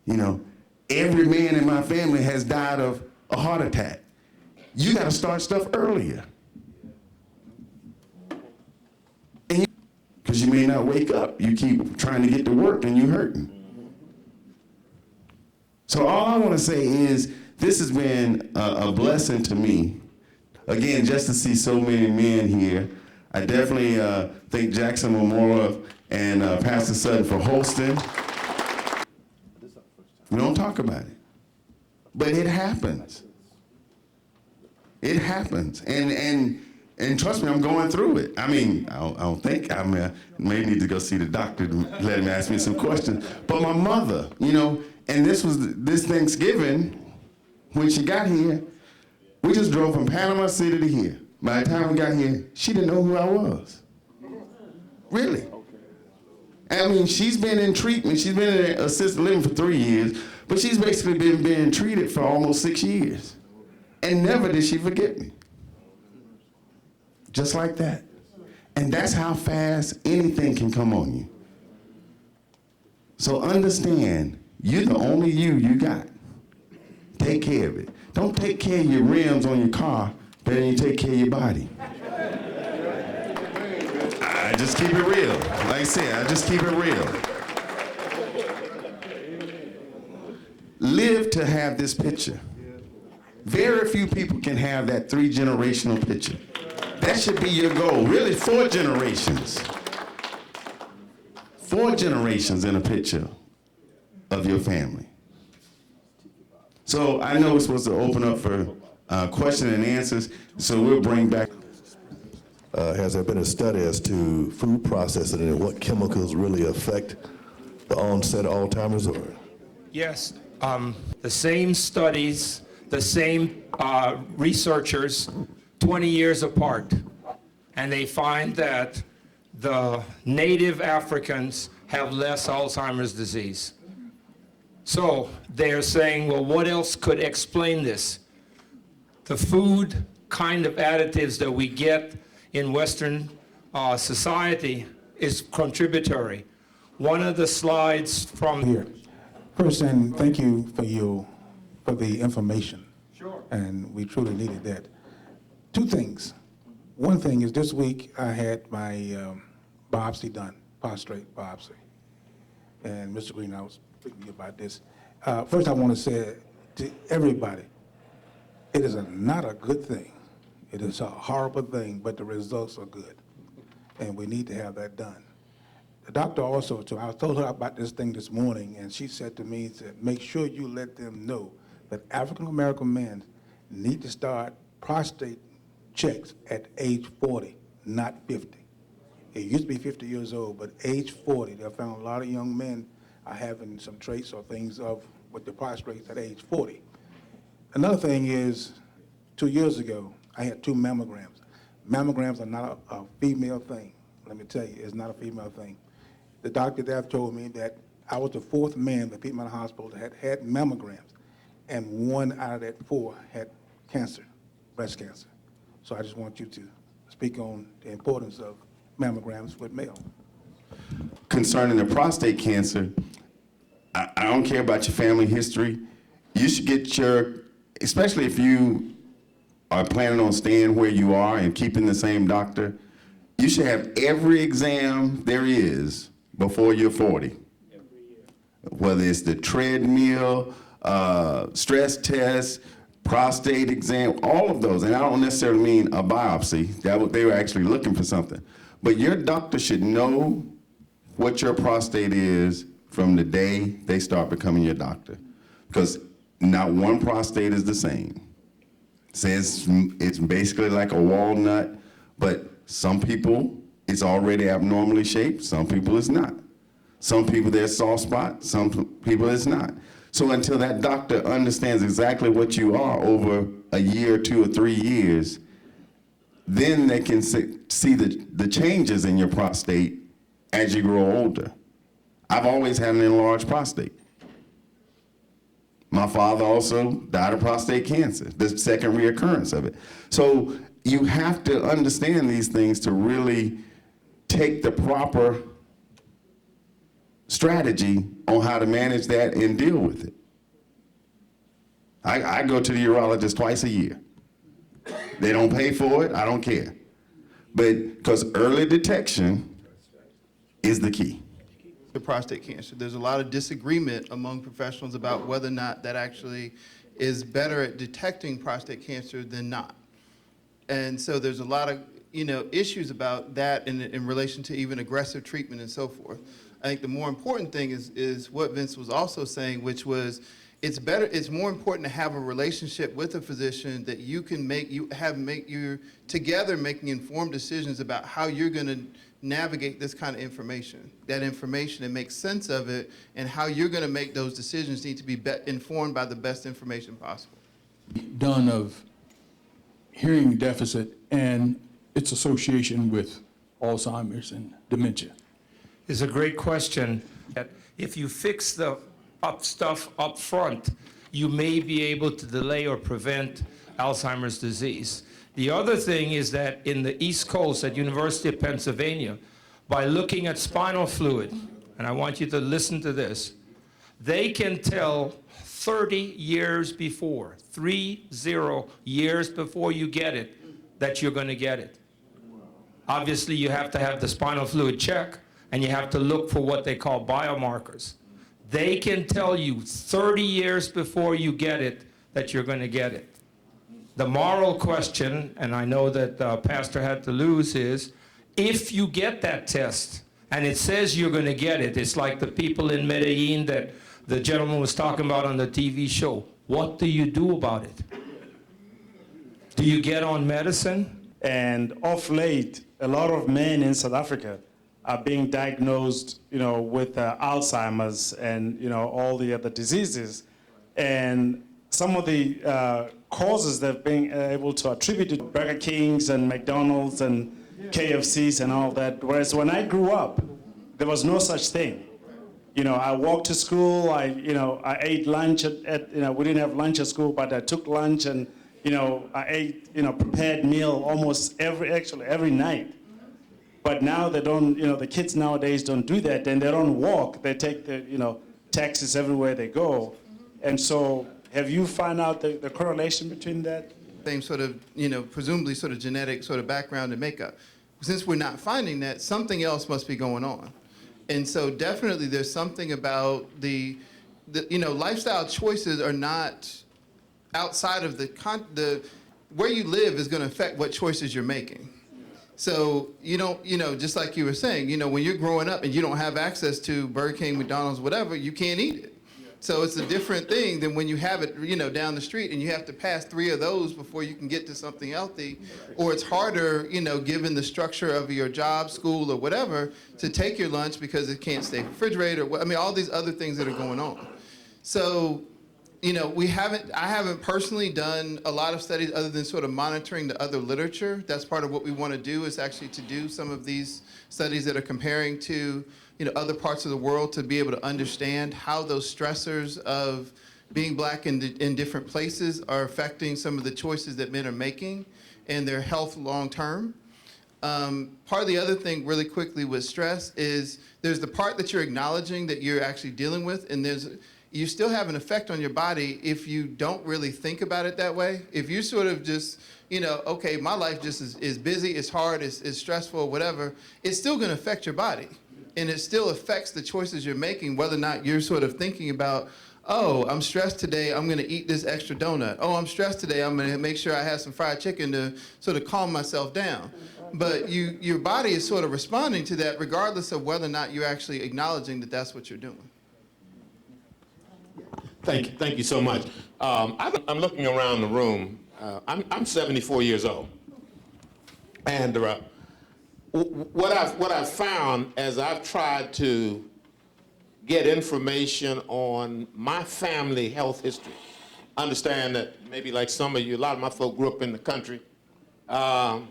You know, every man in my family has died of a heart attack. You got to start stuff earlier. Because you may not wake up. You keep trying to get to work and you're hurting. So all I want to say is this has been a blessing to me. Again, just to see so many men here. I definitely thank Jackson Memorial and Pastor Sutton for hosting. We don't talk about it. But it happens. It happens. And trust me, I'm going through it. I mean, I don't think I may need to go see the doctor to let him ask me some questions. But my mother, you know, and this Thanksgiving, when she got here, we just drove from Panama City to here. By the time we got here, she didn't know who I was. Really. I mean, she's been in treatment. She's been in assisted living for 3 years, but she's basically been being treated for almost 6 years. And never did she forget me. Just like that. And that's how fast anything can come on you. So understand, you're the only you got. Take care of it. Don't take care of your rims on your car better than you take care of your body. I just keep it real. Like I said, I just keep it real. Live to have this picture. Very few people can have that 3-generational picture. That should be your goal. Really, 4 generations. 4 generations in a picture of your family. So I know we're supposed to open up for question and answers, so we'll bring back. Has there been a study as to food processing and what chemicals really affect the onset of Alzheimer's? Or? Yes, the same studies, the same researchers, 20 years apart, and they find that the native Africans have less Alzheimer's disease. So they're saying, well, what else could explain this? The food kind of additives that we get in Western society is contributory. One of the slides from here. First, and thank you for the information. Sure. And we truly needed that. 2 things. One thing is this week I had my biopsy done, prostate biopsy. And Mr. Green, I was thinking about this. First, I want to say to everybody, it is not a good thing. It is a horrible thing, but the results are good. And we need to have that done. The doctor also, too, I told her about this thing this morning, and she said to me, make sure you let them know that African-American men need to start prostate checks at age 40, not 50. It used to be 50 years old, but age 40, they found a lot of young men are having some traits or things of with the prostates at age 40. Another thing is, 2 years ago, I had 2 mammograms. Mammograms are not a female thing. Let me tell you, it's not a female thing. The doctor there told me that I was the 4th man that people in the hospital that had mammograms, and 1 out of that 4 had cancer, breast cancer. So I just want you to speak on the importance of mammograms with male. Concerning the prostate cancer, I don't care about your family history. You should get especially if you are planning on staying where you are and keeping the same doctor, you should have every exam there is before you're 40. Whether it's the treadmill, stress test, prostate exam, all of those. And I don't necessarily mean a biopsy. They were actually looking for something. But your doctor should know what your prostate is from the day they start becoming your doctor. Because not one prostate is the same. Says it's basically like a walnut, but some people it's already abnormally shaped, some people it's not. Some people there's soft spot, some people it's not. So until that doctor understands exactly what you are over a year, 2 or 3 years, then they can see the changes in your prostate as you grow older. I've always had an enlarged prostate. My father also died of prostate cancer, the second reoccurrence of it. So you have to understand these things to really take the proper strategy on how to manage that and deal with it. I go to the urologist twice a year. They don't pay for it, I don't care. But because early detection is the key. The prostate cancer. There's a lot of disagreement among professionals about whether or not that actually is better at detecting prostate cancer than not. And so there's a lot of issues about that in relation to even aggressive treatment and so forth. I think the more important thing is what Vince was also saying, which was it's more important to have a relationship with a physician that you can make you together making informed decisions about how you're going to navigate this kind of information, and make sense of it, and how you're going to make those decisions need to be informed by the best information possible. Done of hearing deficit and its association with Alzheimer's and dementia? Is a great question. If you fix the stuff up front, you may be able to delay or prevent Alzheimer's disease. The other thing is that in the East Coast at University of Pennsylvania, by looking at spinal fluid, and I want you to listen to this, they can tell 30 years before, 30 years before you get it, that you're going to get it. Obviously, you have to have the spinal fluid check, and you have to look for what they call biomarkers. They can tell you 30 years before you get it that you're going to get it. The moral question, and I know that Pastor had to lose, is if you get that test and it says you're going to get it, it's like the people in Medellin that the gentleman was talking about on the TV show. What do you do about it? Do you get on medicine? And of late, a lot of men in South Africa are being diagnosed, with Alzheimer's and, all the other diseases. And some of the causes they've been able to attribute to Burger Kings and McDonald's and KFCs and all that. Whereas when I grew up, there was no such thing. I walked to school, I ate lunch we didn't have lunch at school, but I took lunch and, I ate, prepared meal almost every night. But now they don't, the kids nowadays don't do that, and they don't walk. They take the, taxis everywhere they go. And so have you found out the correlation between that? Same sort of, presumably sort of genetic sort of background and makeup. Since we're not finding that, something else must be going on. And so definitely there's something about the lifestyle choices are not outside of the where you live is going to affect what choices you're making. So you don't, just like you were saying, when you're growing up and you don't have access to Burger King, McDonald's, whatever, you can't eat it. So it's a different thing than when you have it, down the street and you have to pass 3 of those before you can get to something healthy. Or it's harder, given the structure of your job, school, or whatever, to take your lunch because it can't stay refrigerated. All these other things that are going on. So, I haven't personally done a lot of studies other than sort of monitoring the other literature. That's part of what we want to do, is actually to do some of these studies that are comparing to other parts of the world, to be able to understand how those stressors of being black in different places are affecting some of the choices that men are making and their health long term. Part of the other thing really quickly with stress is there's the part that you're acknowledging that you're actually dealing with, and you still have an effect on your body if you don't really think about it that way. If you sort of just, okay, my life just is busy, it's hard, it's stressful, whatever, it's still going to affect your body. And it still affects the choices you're making, whether or not you're sort of thinking about, oh, I'm stressed today, I'm going to eat this extra donut. Oh, I'm stressed today, I'm going to make sure I have some fried chicken to sort of calm myself down. But your body is sort of responding to that regardless of whether or not you're actually acknowledging that that's what you're doing. Thank you so much. I'm looking around the room. I'm 74 years old. And what I've found as I've tried to get information on my family health history. Understand that maybe like some of you, a lot of my folk grew up in the country. I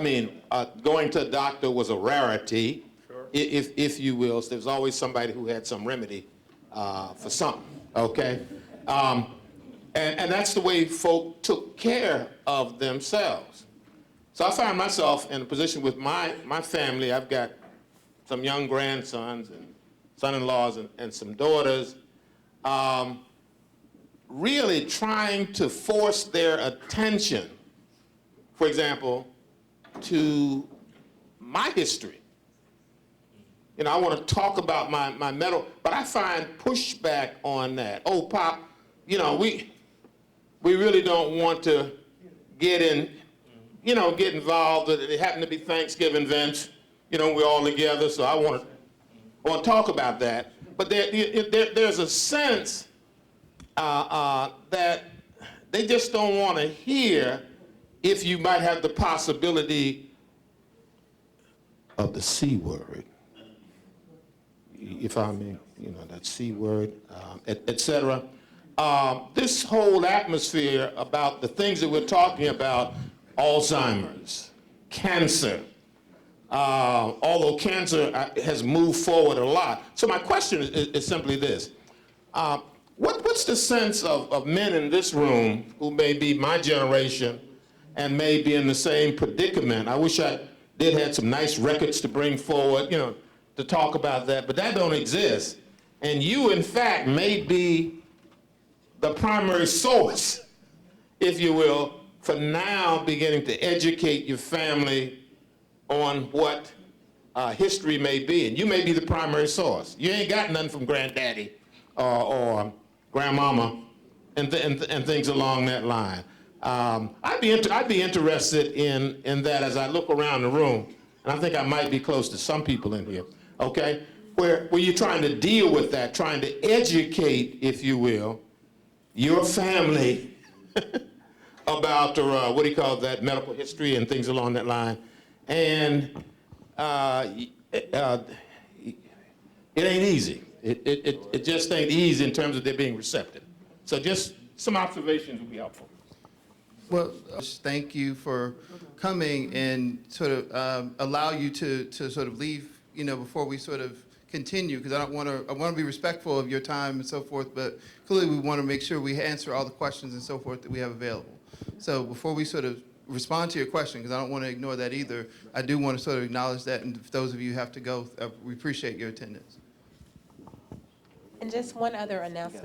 mean, going to a doctor was a rarity, if you will. So there was always somebody who had some remedy for something, okay? And that's the way folk took care of themselves. So I found myself in a position with my family. I've got some young grandsons and son-in-laws and some daughters, really trying to force their attention, for example, to my history. You know, I want to talk about my medical, but I find pushback on that. Oh, Pop, you know, we really don't want to get involved. It happened to be Thanksgiving, Vince. You know, we're all together, so I want to talk about that. But there's a sense that they just don't want to hear if you might have the possibility of the C word. If I may, you know, that C word, et cetera. This whole atmosphere about the things that we're talking about, Alzheimer's, cancer, although cancer has moved forward a lot. So my question is simply this. What's the sense of men in this room who may be my generation and may be in the same predicament? I wish I did have some nice records to bring forward, you know, to talk about that, but that don't exist. And you, in fact, may be the primary source, if you will, for now beginning to educate your family on what history may be. And you may be the primary source. You ain't got nothing from granddaddy or grandmama and things along that line. I'd be interested in that as I look around the room, and I think I might be close to some people in here, okay? Where you're trying to deal with that, trying to educate, if you will, your family about, what do you call that, medical history and things along that line. And it ain't easy. It just ain't easy in terms of their being receptive. So just some observations would be helpful. Well, thank you for coming and sort of allow you to sort of leave, you know, before we sort of continue, because I want to be respectful of your time and so forth, but clearly we want to make sure we answer all the questions and so forth that we have available. So before we sort of respond to your question, because I don't want to ignore that either, I do want to sort of acknowledge that, and if those of you who have to go, we appreciate your attendance. And just one other announcement.